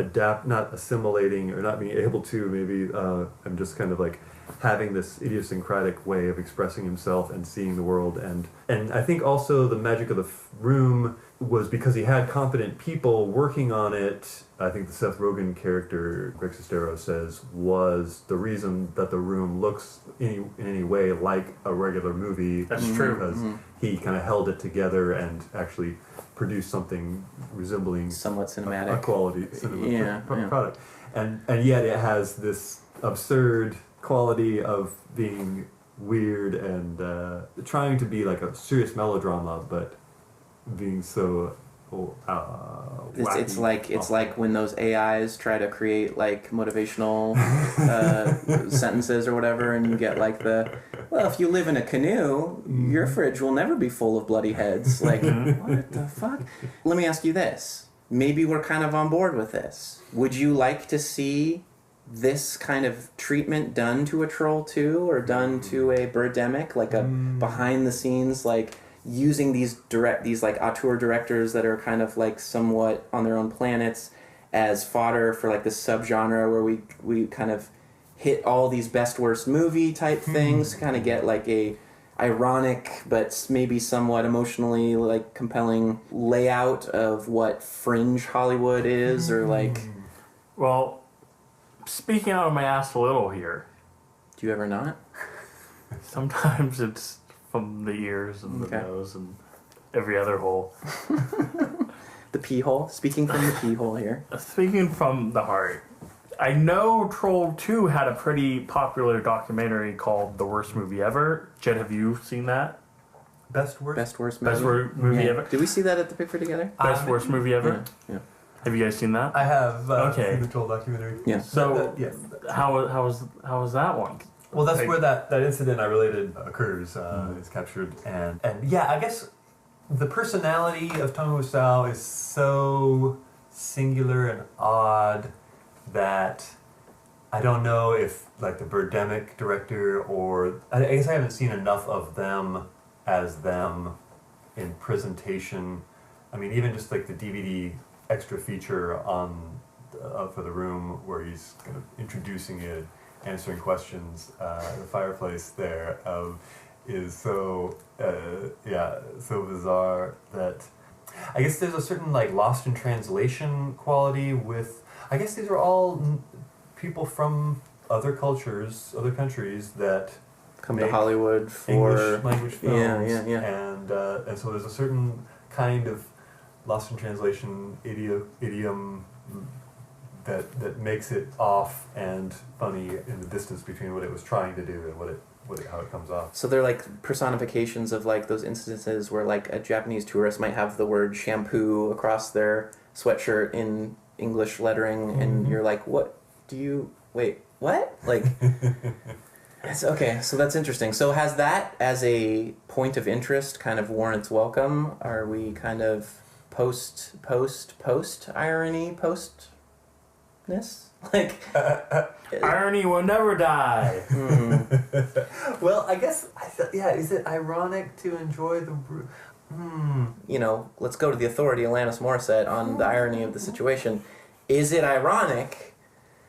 assimilating, or not being able to. Maybe I'm just kind of like having this idiosyncratic way of expressing himself and seeing the world, and I think also the magic of the room was because he had competent people working on it. I think the Seth Rogen character, Greg Sestero says, was the reason that the room looks in any way like a regular movie. That's true. Because he kind of held it together and actually produced something resembling Somewhat cinematic. a quality cinema Yeah. product. And yet it has this absurd quality of being weird and trying to be like a serious melodrama, but being so It's like when those AIs try to create like motivational sentences or whatever, and you get like if you live in a canoe, your fridge will never be full of bloody heads. Like, what the fuck? Let me ask you this. Maybe we're kind of on board with this. Would you like to see this kind of treatment done to a Troll 2 or done to a Birdemic, like a behind the scenes, like using these like auteur directors that are kind of like somewhat on their own planets as fodder for like this subgenre where we kind of hit all these best worst movie type things to kind of get like a ironic but maybe somewhat emotionally like compelling layout of what fringe Hollywood is, or like... Well, speaking out of my ass a little here, Do you ever not? sometimes it's from the ears and the nose and every other hole. The pee hole? Speaking from the pee hole here. Speaking from the heart, I know Troll 2 had a pretty popular documentary called The Worst Movie Ever. Jed, have you seen that? Best worst Best worst movie. Best movie ever? Did we see that at the Pickford together? Best worst movie ever? Yeah. Have you guys seen that? I have Okay. seen the Troll documentary. Yeah. So, yes. how was that one? Well, that's Like- where that incident I related occurs. Is captured, and yeah, I guess the personality of Tommy Wiseau is so singular and odd that I don't know if like the Birdemic director, or I guess I haven't seen enough of them as them in presentation. I mean, even just like the DVD extra feature on for the room where he's kind of introducing it, answering questions, the fireplace there is so so bizarre that I guess there's a certain like lost in translation quality with. I guess these are all people from other cultures, other countries that Come to make Hollywood for... English language films. Yeah. And so there's a certain kind of lost in translation idiom that makes it off and funny in the distance between what it was trying to do and how it comes off. So they're like personifications of like those instances where like a Japanese tourist might have the word shampoo across their sweatshirt in English lettering, and you're like, what do you wait? What? Like, it's okay. So that's interesting. So has that as a point of interest kind of warrants welcome? Are we kind of post irony postness? Like, Irony will never die. Well, I guess, is it ironic to enjoy the... you know, let's go to the authority Alanis Morissette on the irony of the situation. Is it ironic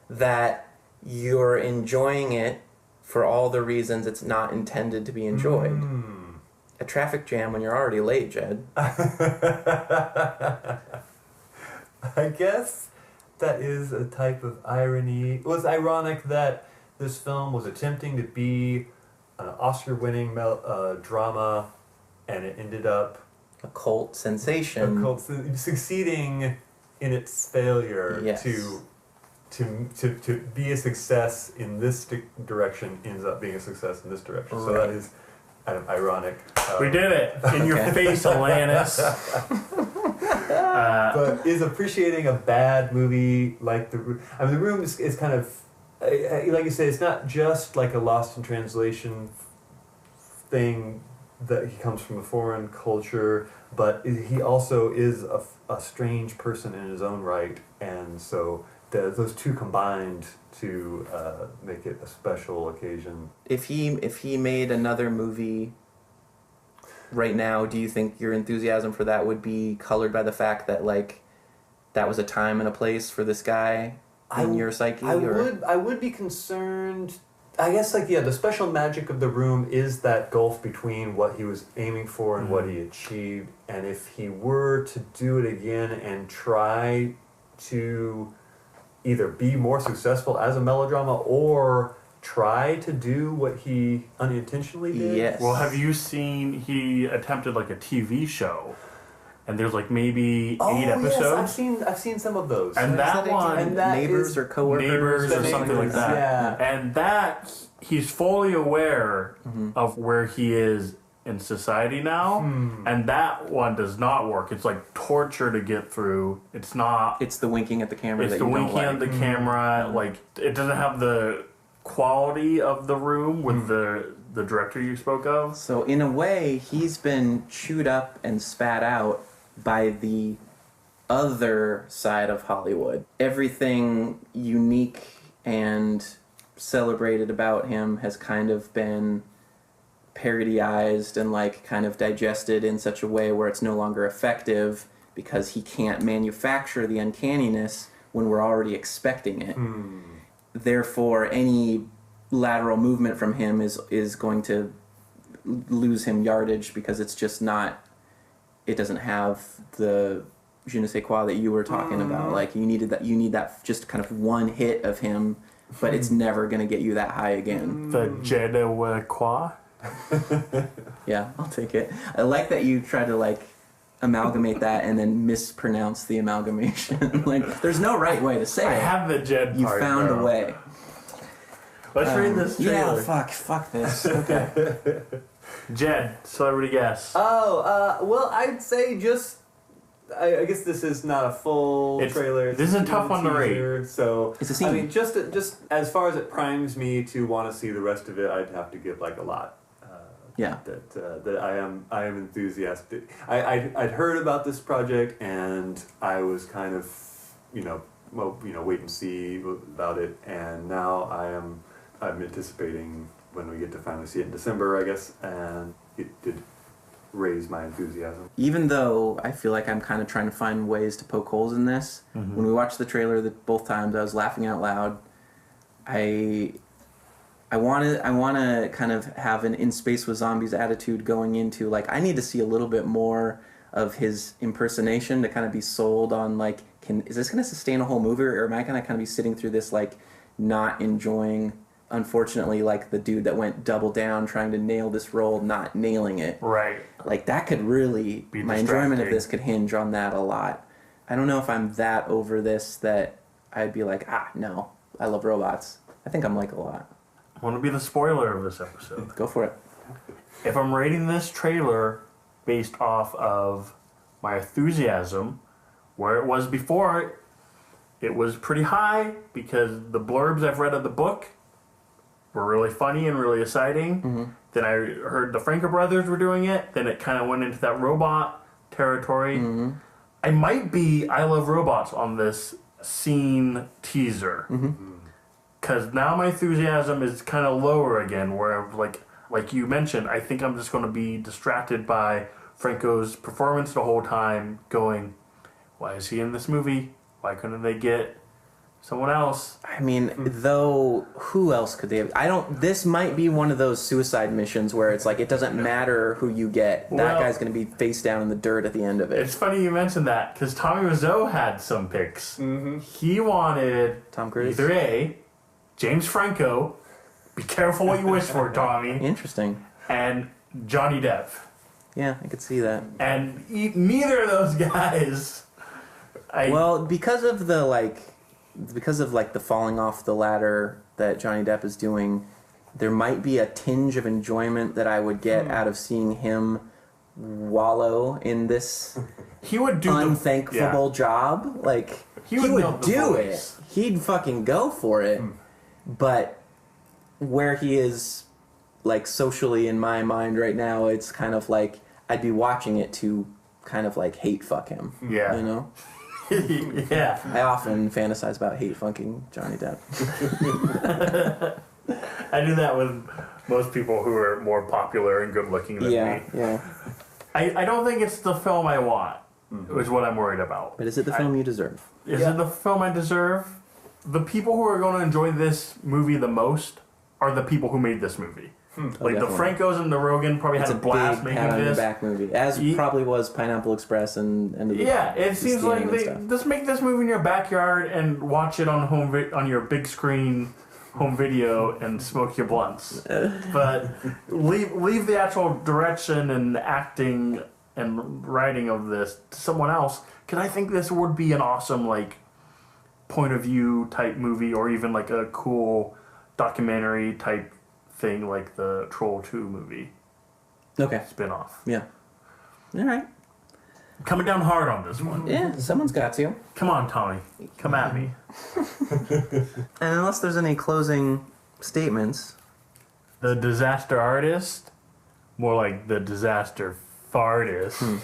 that you're enjoying it for all the reasons it's not intended to be enjoyed? A traffic jam when you're already late, Jed. I guess that is a type of irony. It was ironic that this film was attempting to be an Oscar-winning drama, and it ended up A cult sensation. Succeeding in its failure Yes. to be a success in this direction ends up being a success in this direction. So that is kind of ironic. We did it in your face, Alanis. But is appreciating a bad movie like The Room... I mean, The Room is kind of... like you say, it's not just like a Lost in Translation thing that he comes from a foreign culture, but he also is a strange person in his own right, and so those two combined to make it a special occasion. If he made another movie right now, do you think your enthusiasm for that would be colored by the fact that like that was a time and a place for this guy in your psyche? I would be concerned. I guess the special magic of The Room is that gulf between what he was aiming for and what he achieved, and if he were to do it again and try to either be more successful as a melodrama or try to do what he unintentionally did. Yes. Well, have you seen he attempted like a TV show, and there's like maybe 8 episodes? Yes, I've seen some of those. And that one, and that Neighbors is- or coworkers Neighbors or something like that. Yeah. And that he's fully aware of where he is in society now, and that one does not work. It's like torture to get through. It's not. It's the winking at the camera It's that the you don't winking like. at the camera. Like it doesn't have the quality of The Room with the director you spoke of. So in a way, he's been chewed up and spat out by the other side of Hollywood. Everything unique and celebrated about him has kind of been parodyized and like kind of digested in such a way where it's no longer effective because he can't manufacture the uncanniness when we're already expecting it. Therefore, any lateral movement from him is going to lose him yardage because it's just not. It doesn't have the je ne sais quoi that you were talking about. Like you need that just kind of one hit of him, but it's never going to get you that high again. The Jed Bailey. Yeah, I'll take it. I like that you try to like amalgamate that and then mispronounce the amalgamation. Like there's no right way to say I it. have the Jed You part. found though. a way. Let's read this trailer. Yeah, fuck this. Okay. Jed, celebrity guess. Well, I'd say just... I guess this is not a full trailer. This is a tough one to rate. So, It's a scene. I mean, just as far as it primes me to want to see the rest of it, I'd have to give like a lot. Yeah. That I am enthusiastic. I'd heard about this project and I was kind of wait and see about it, and now I'm anticipating when we get to finally see it in December, I guess, and it did raise my enthusiasm. Even though I feel like I'm kind of trying to find ways to poke holes in this, when we watched the trailer both times, I was laughing out loud. I want to kind of have an In Space with Zombies attitude going into like I need to see a little bit more of his impersonation to kind of be sold on like is this going to sustain a whole movie, or am I going to kind of be sitting through this like not enjoying, unfortunately, like the dude that went double down trying to nail this role, not nailing it. Right. Like that could really, Be my enjoyment of distracting. this could hinge on that a lot. I don't know if I'm that over this that I'd be like, no, I love robots. I think I'm like a lot. I want to be the spoiler of this episode. Go for it. If I'm rating this trailer based off of my enthusiasm, where it was before, it was pretty high because the blurbs I've read of the book were really funny and really exciting. Then I heard the Franco brothers were doing it. Then it kind of went into that robot territory. I might be I Love Robots on this scene teaser. Because now my enthusiasm is kind of lower again, where like you mentioned, I think I'm just going to be distracted by Franco's performance the whole time, going, why is he in this movie? Why couldn't they get someone else? I mean, though, who else could they have? This might be one of those suicide missions where it's like, it doesn't matter who you get. That guy's going to be face down in the dirt at the end of it. It's funny you mentioned that, because Tommy Wiseau had some picks. He wanted Tom Cruise? either A, James Franco, be careful what you wish for, Tommy, Interesting. and Johnny Depp. Yeah, I could see that. And neither of those guys... because of the falling off the ladder that Johnny Depp is doing, there might be a tinge of enjoyment that I would get out of seeing him wallow in this he would do unthankful job. Like, he would do it. He'd fucking go for it. But where he is, like, socially in my mind right now, it's kind of like I'd be watching it to kind of like hate fuck him. Yeah. You know? Yeah. I often fantasize about hate fucking Johnny Depp. I do that with most people who are more popular and good looking than me. Yeah. I don't think it's the film I want, is what I'm worried about. But is it the film you deserve? Is it the film I deserve? The people who are going to enjoy this movie the most are the people who made this movie. Like the Francos and the Rogan probably had a blast making pat on this. the back movie, as probably was Pineapple Express and it seems like they just make this movie in your backyard and watch it on on your big screen home video and smoke your blunts. But leave the actual direction and acting and writing of this to someone else, because I think this would be an awesome like point of view type movie, or even like a cool documentary type thing like the Troll 2 movie. Okay. Spin-off. Yeah. All right. Coming down hard on this one. Yeah, someone's got to. Come on, Tommy. Come at me. And unless there's any closing statements. The Disaster Artist? More like the Disaster Fartist.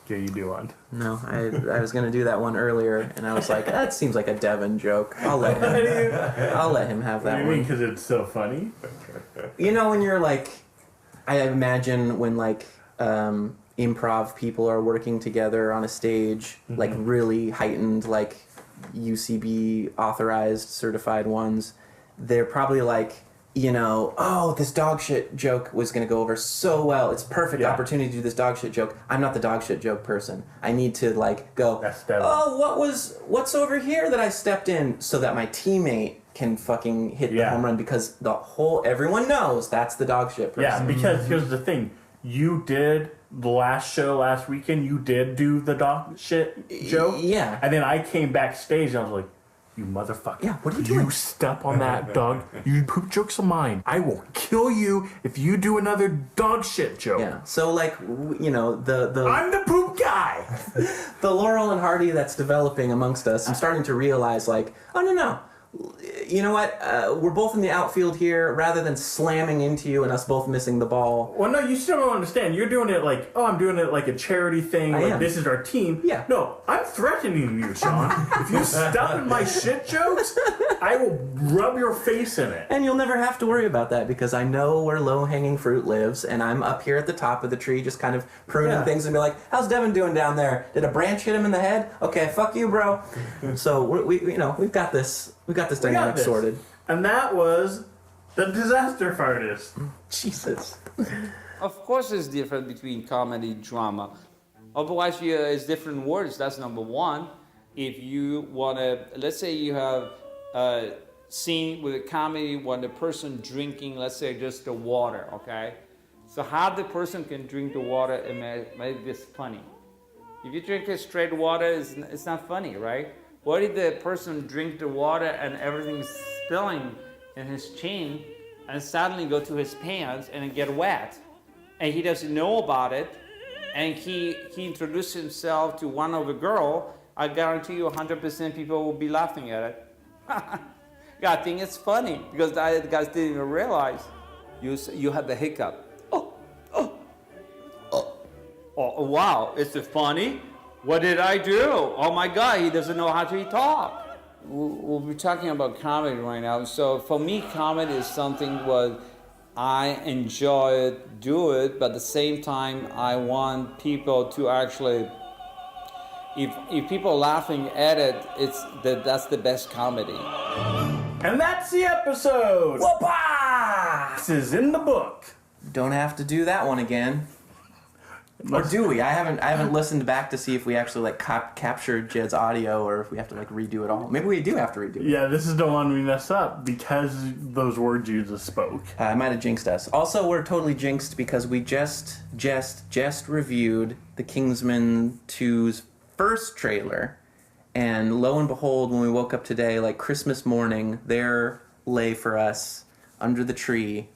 How you doing? No, I was gonna do that one earlier, and I was like, that seems like a Devin joke. I'll let him have that one. Because it's so funny? You know, when you're like, I imagine when like improv people are working together on a stage, like really heightened, like UCB authorized certified ones, they're probably like, you know, oh, this dog shit joke was going to go over so well. It's perfect opportunity to do this dog shit joke. I'm not the dog shit joke person. I need to like go, what's over here that I stepped in, so that my teammate can fucking hit the home run, because everyone knows that's the dog shit person. Yeah, because here's the thing. You did the last show last weekend, you did do the dog shit joke. Yeah. And then I came backstage and I was like, you motherfucker. Yeah, what are you doing? You step on that dog. You poop jokes of mine. I will kill you if you do another dog shit joke. Yeah. So like, you know, the I'm the poop guy. the Laurel and Hardy that's developing amongst us, I'm starting to realize like, oh no. You know what? We're both in the outfield here. Rather than slamming into you and us both missing the ball. Well, no, you still don't understand. You're doing it like, oh, I'm doing it like a charity thing. This is our team. Yeah. No, I'm threatening you, Sean. If you step in my shit jokes, I will rub your face in it. And you'll never have to worry about that, because I know where low-hanging fruit lives, and I'm up here at the top of the tree just kind of pruning things and be like, how's Devin doing down there? Did a branch hit him in the head? Okay, fuck you, bro. So, we've got this. We got this dynamic sorted. And that was the Disaster Artist. Jesus. Of course there's difference between comedy and drama. Otherwise, it's different words. That's number one. If you want to, let's say you have a scene with a comedy when the person drinking, let's say just the water, okay? So how the person can drink the water and make this funny. If you drink a straight water, it's not funny, right? What if the person drink the water and everything's spilling in his chin and suddenly go to his pants and get wet? And he doesn't know about it, and he introduced himself to one of the girl, I guarantee you 100% people will be laughing at it. Yeah, I think it's funny because the guys didn't even realize you had the hiccup. Oh, wow, is it funny? What did I do? Oh my God, he doesn't know how to talk. We'll be talking about comedy right now. So for me, comedy is something what I enjoy do it, but at the same time, I want people to actually, if people are laughing at it, that's the best comedy. And that's the episode. Whoopah! This is in the book. Don't have to do that one again. Or do we? I haven't listened back to see if we actually like captured Jed's audio or if we have to like redo it all. Maybe we do have to redo it. Yeah, this is the one we messed up because those words you just spoke. I might have jinxed us. Also, we're totally jinxed because we just reviewed the Kingsman 2's first trailer, and lo and behold, when we woke up today, like Christmas morning, there lay for us under the tree,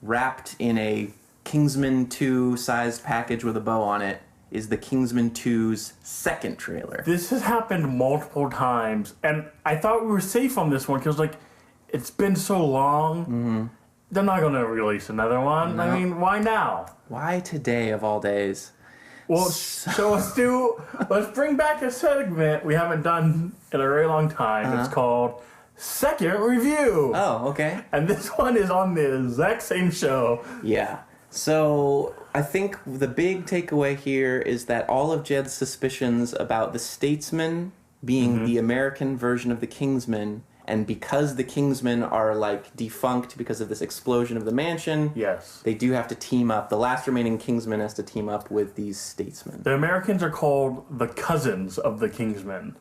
wrapped in a Kingsman 2 sized package with a bow on it, is the Kingsman 2's second trailer. This has happened multiple times, and I thought we were safe on this one because, like, it's been so long. Mm-hmm. They're not going to release another one. No. I mean, why now? Why today of all days? Well, so let's bring back a segment we haven't done in a very long time. Uh-huh. It's called Second Review. Oh, okay. And this one is on the exact same show. Yeah. So I think the big takeaway here is that all of Jed's suspicions about the Statesman being the American version of the Kingsman, and because the Kingsmen are like defunct because of this explosion of the mansion, yes, they do have to team up. The last remaining Kingsman has to team up with these Statesmen. The Americans are called the cousins of the Kingsmen.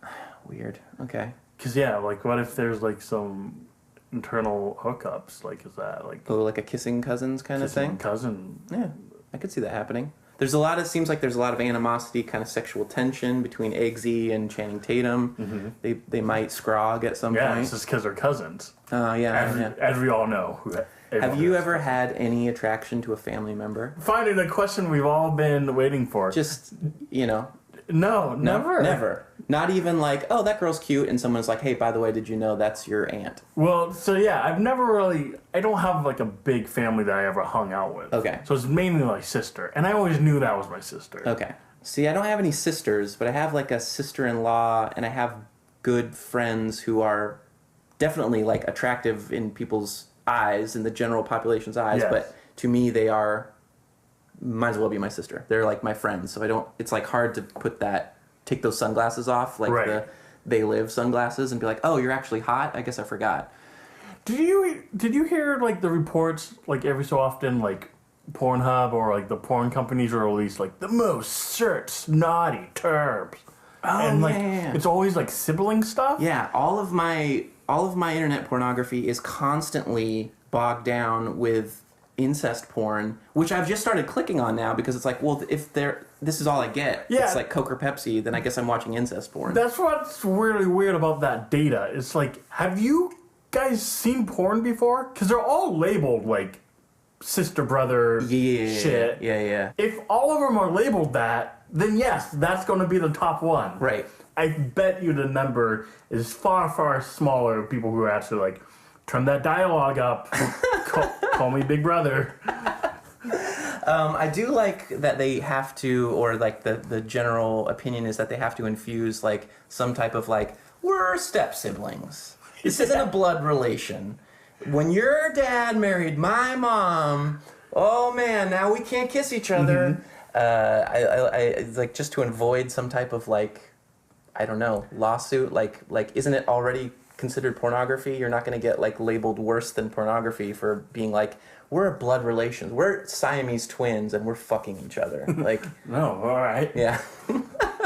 Weird. Okay. Because yeah, like what if there's like some internal hookups, like is that like like a kissing cousins kind of thing? Cousin. Yeah, I could see that happening. Seems like there's a lot of animosity, kind of sexual tension between Eggsy and Channing Tatum. Mm-hmm. They might scrog at some point. Yeah, it's just because they're cousins. Yeah. As we all know. Have you ever had any attraction to a family member? Finding the question we've all been waiting for. Just, No, never. Never. Not even like, oh, that girl's cute, and someone's like, hey, by the way, did you know that's your aunt? Well, so yeah, I don't have like a big family that I ever hung out with. Okay. So it's mainly my sister, and I always knew that was my sister. Okay. See, I don't have any sisters, but I have like a sister-in-law, and I have good friends who are definitely like attractive in people's eyes, in the general population's eyes, yes. But to me, they might as well be my sister. They're like my friends, so it's like hard to take those sunglasses off, like the They Live sunglasses, and be like, oh, you're actually hot? I guess I forgot. Did you hear like the reports, like every so often, like Pornhub or like the porn companies will release like the most searched naughty terms. Oh, and like yeah. It's always like sibling stuff. Yeah, all of my internet pornography is constantly bogged down with incest porn, which I've just started clicking on now because it's like, well, if this is all I get, it's like Coke or Pepsi, then I guess I'm watching incest porn. That's what's really weird about that data. It's like, have you guys seen porn before? Because they're all labeled like sister brother shit. Yeah. If all of them are labeled that, then yes, that's going to be the top one. Right. I bet you the number is far, far smaller of people who are actually like, turn that dialogue up. Call me Big Brother. I do like that they have to, or like the general opinion is that they have to infuse like some type of like, we're step siblings. This isn't a blood relation. When your dad married my mom, oh man, now we can't kiss each other. I like just to avoid some type of like, I don't know, lawsuit. Like isn't it already considered pornography? You're not going to get like labeled worse than pornography for being like, we're blood relations, we're Siamese twins, and we're fucking each other. Like, no, all right, yeah.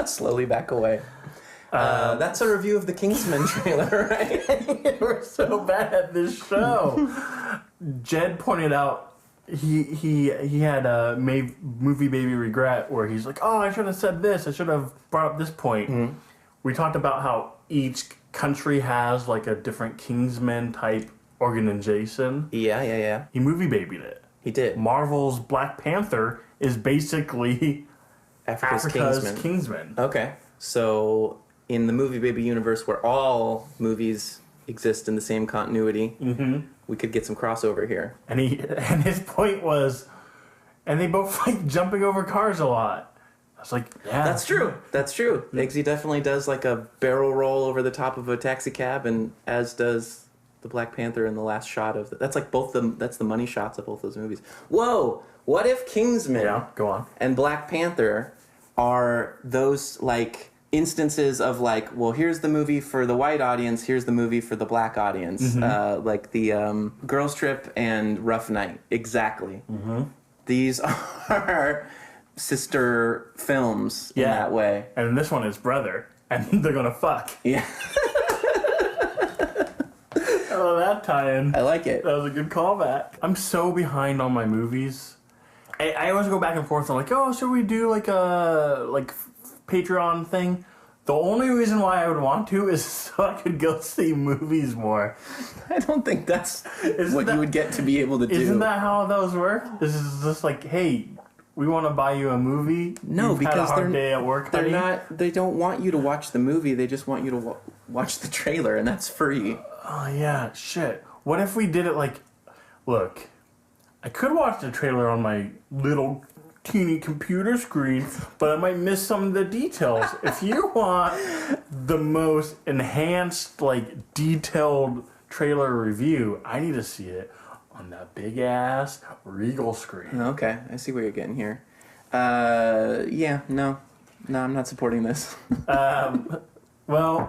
Slowly back away. That's a review of the Kingsman trailer, right? We're so bad at this show. Jed pointed out he had a movie baby regret where he's like, oh, I should have said this. I should have brought up this point. Mm-hmm. We talked about how each country has like a different Kingsman type organization. Yeah. He movie babied it. He did. Marvel's Black Panther is basically Africa's Kingsman. Okay. So in the Movie Baby universe where all movies exist in the same continuity, we could get some crossover here. And his point was, and they both like jumping over cars a lot. I was like, yeah. That's true. Eggsy definitely does like a barrel roll over the top of a taxi cab, and as does the Black Panther in the last shot of that's like that's the money shots of both those movies. Whoa! What if Kingsman go on. and Black Panther are those like instances of like, well, here's the movie for the white audience, here's the movie for the black audience, like the Girls Trip and Rough Night. Exactly. These are sister films in that way. And this one is brother, and they're gonna fuck. Yeah. Oh, that tie-in. I like it. That was a good callback. I'm so behind on my movies. I always go back and forth. I'm like, oh, should we do like a Patreon thing? The only reason why I would want to is so I could go see movies more. I don't think that's what you would get to be able to do. Isn't that how those work? This is just like, hey, we want to buy you a movie. No, You've because had a hard day at work. They're honey. not. They don't want you to watch the movie. They just want you to watch the trailer, and that's free. Oh yeah, shit. What if we did it like, look, I could watch the trailer on my little teeny computer screen, but I might miss some of the details. If you want the most enhanced, like, detailed trailer review, I need to see it on that big ass Regal screen. Okay, I see where you're getting here. Yeah, no, I'm not supporting this. Well, I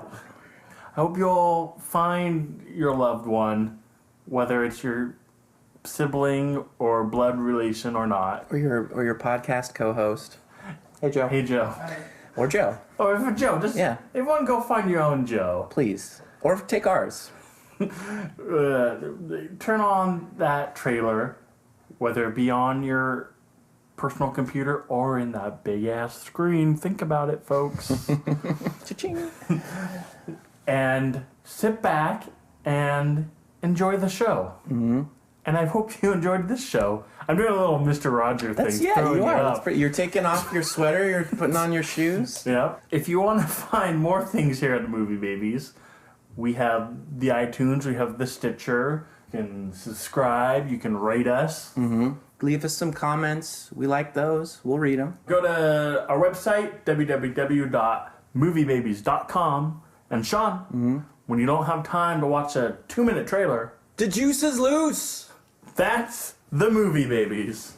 hope you'll find your loved one, whether it's your sibling or blood relation or not. Or your podcast co-host. Hey Joe. Hey Joe. Or Joe. Or if Joe, just everyone go find your own Joe. Please. Or take ours. Turn on that trailer, whether it be on your personal computer or in that big ass screen. Think about it, folks. Cha-ching. And sit back and enjoy the show. Mm-hmm. And I hope you enjoyed this show. I'm doing a little Mr. Roger thing. Yeah, you are. You're taking off your sweater, you're putting on your shoes. Yeah. If you want to find more things here at the Movie Babies, we have the iTunes, we have the Stitcher. You can subscribe, you can rate us. Mm-hmm. Leave us some comments. We like those. We'll read them. Go to our website, www.moviebabies.com. And Sean, when you don't have time to watch a 2-minute trailer, the juice is loose! That's the Movie Babies.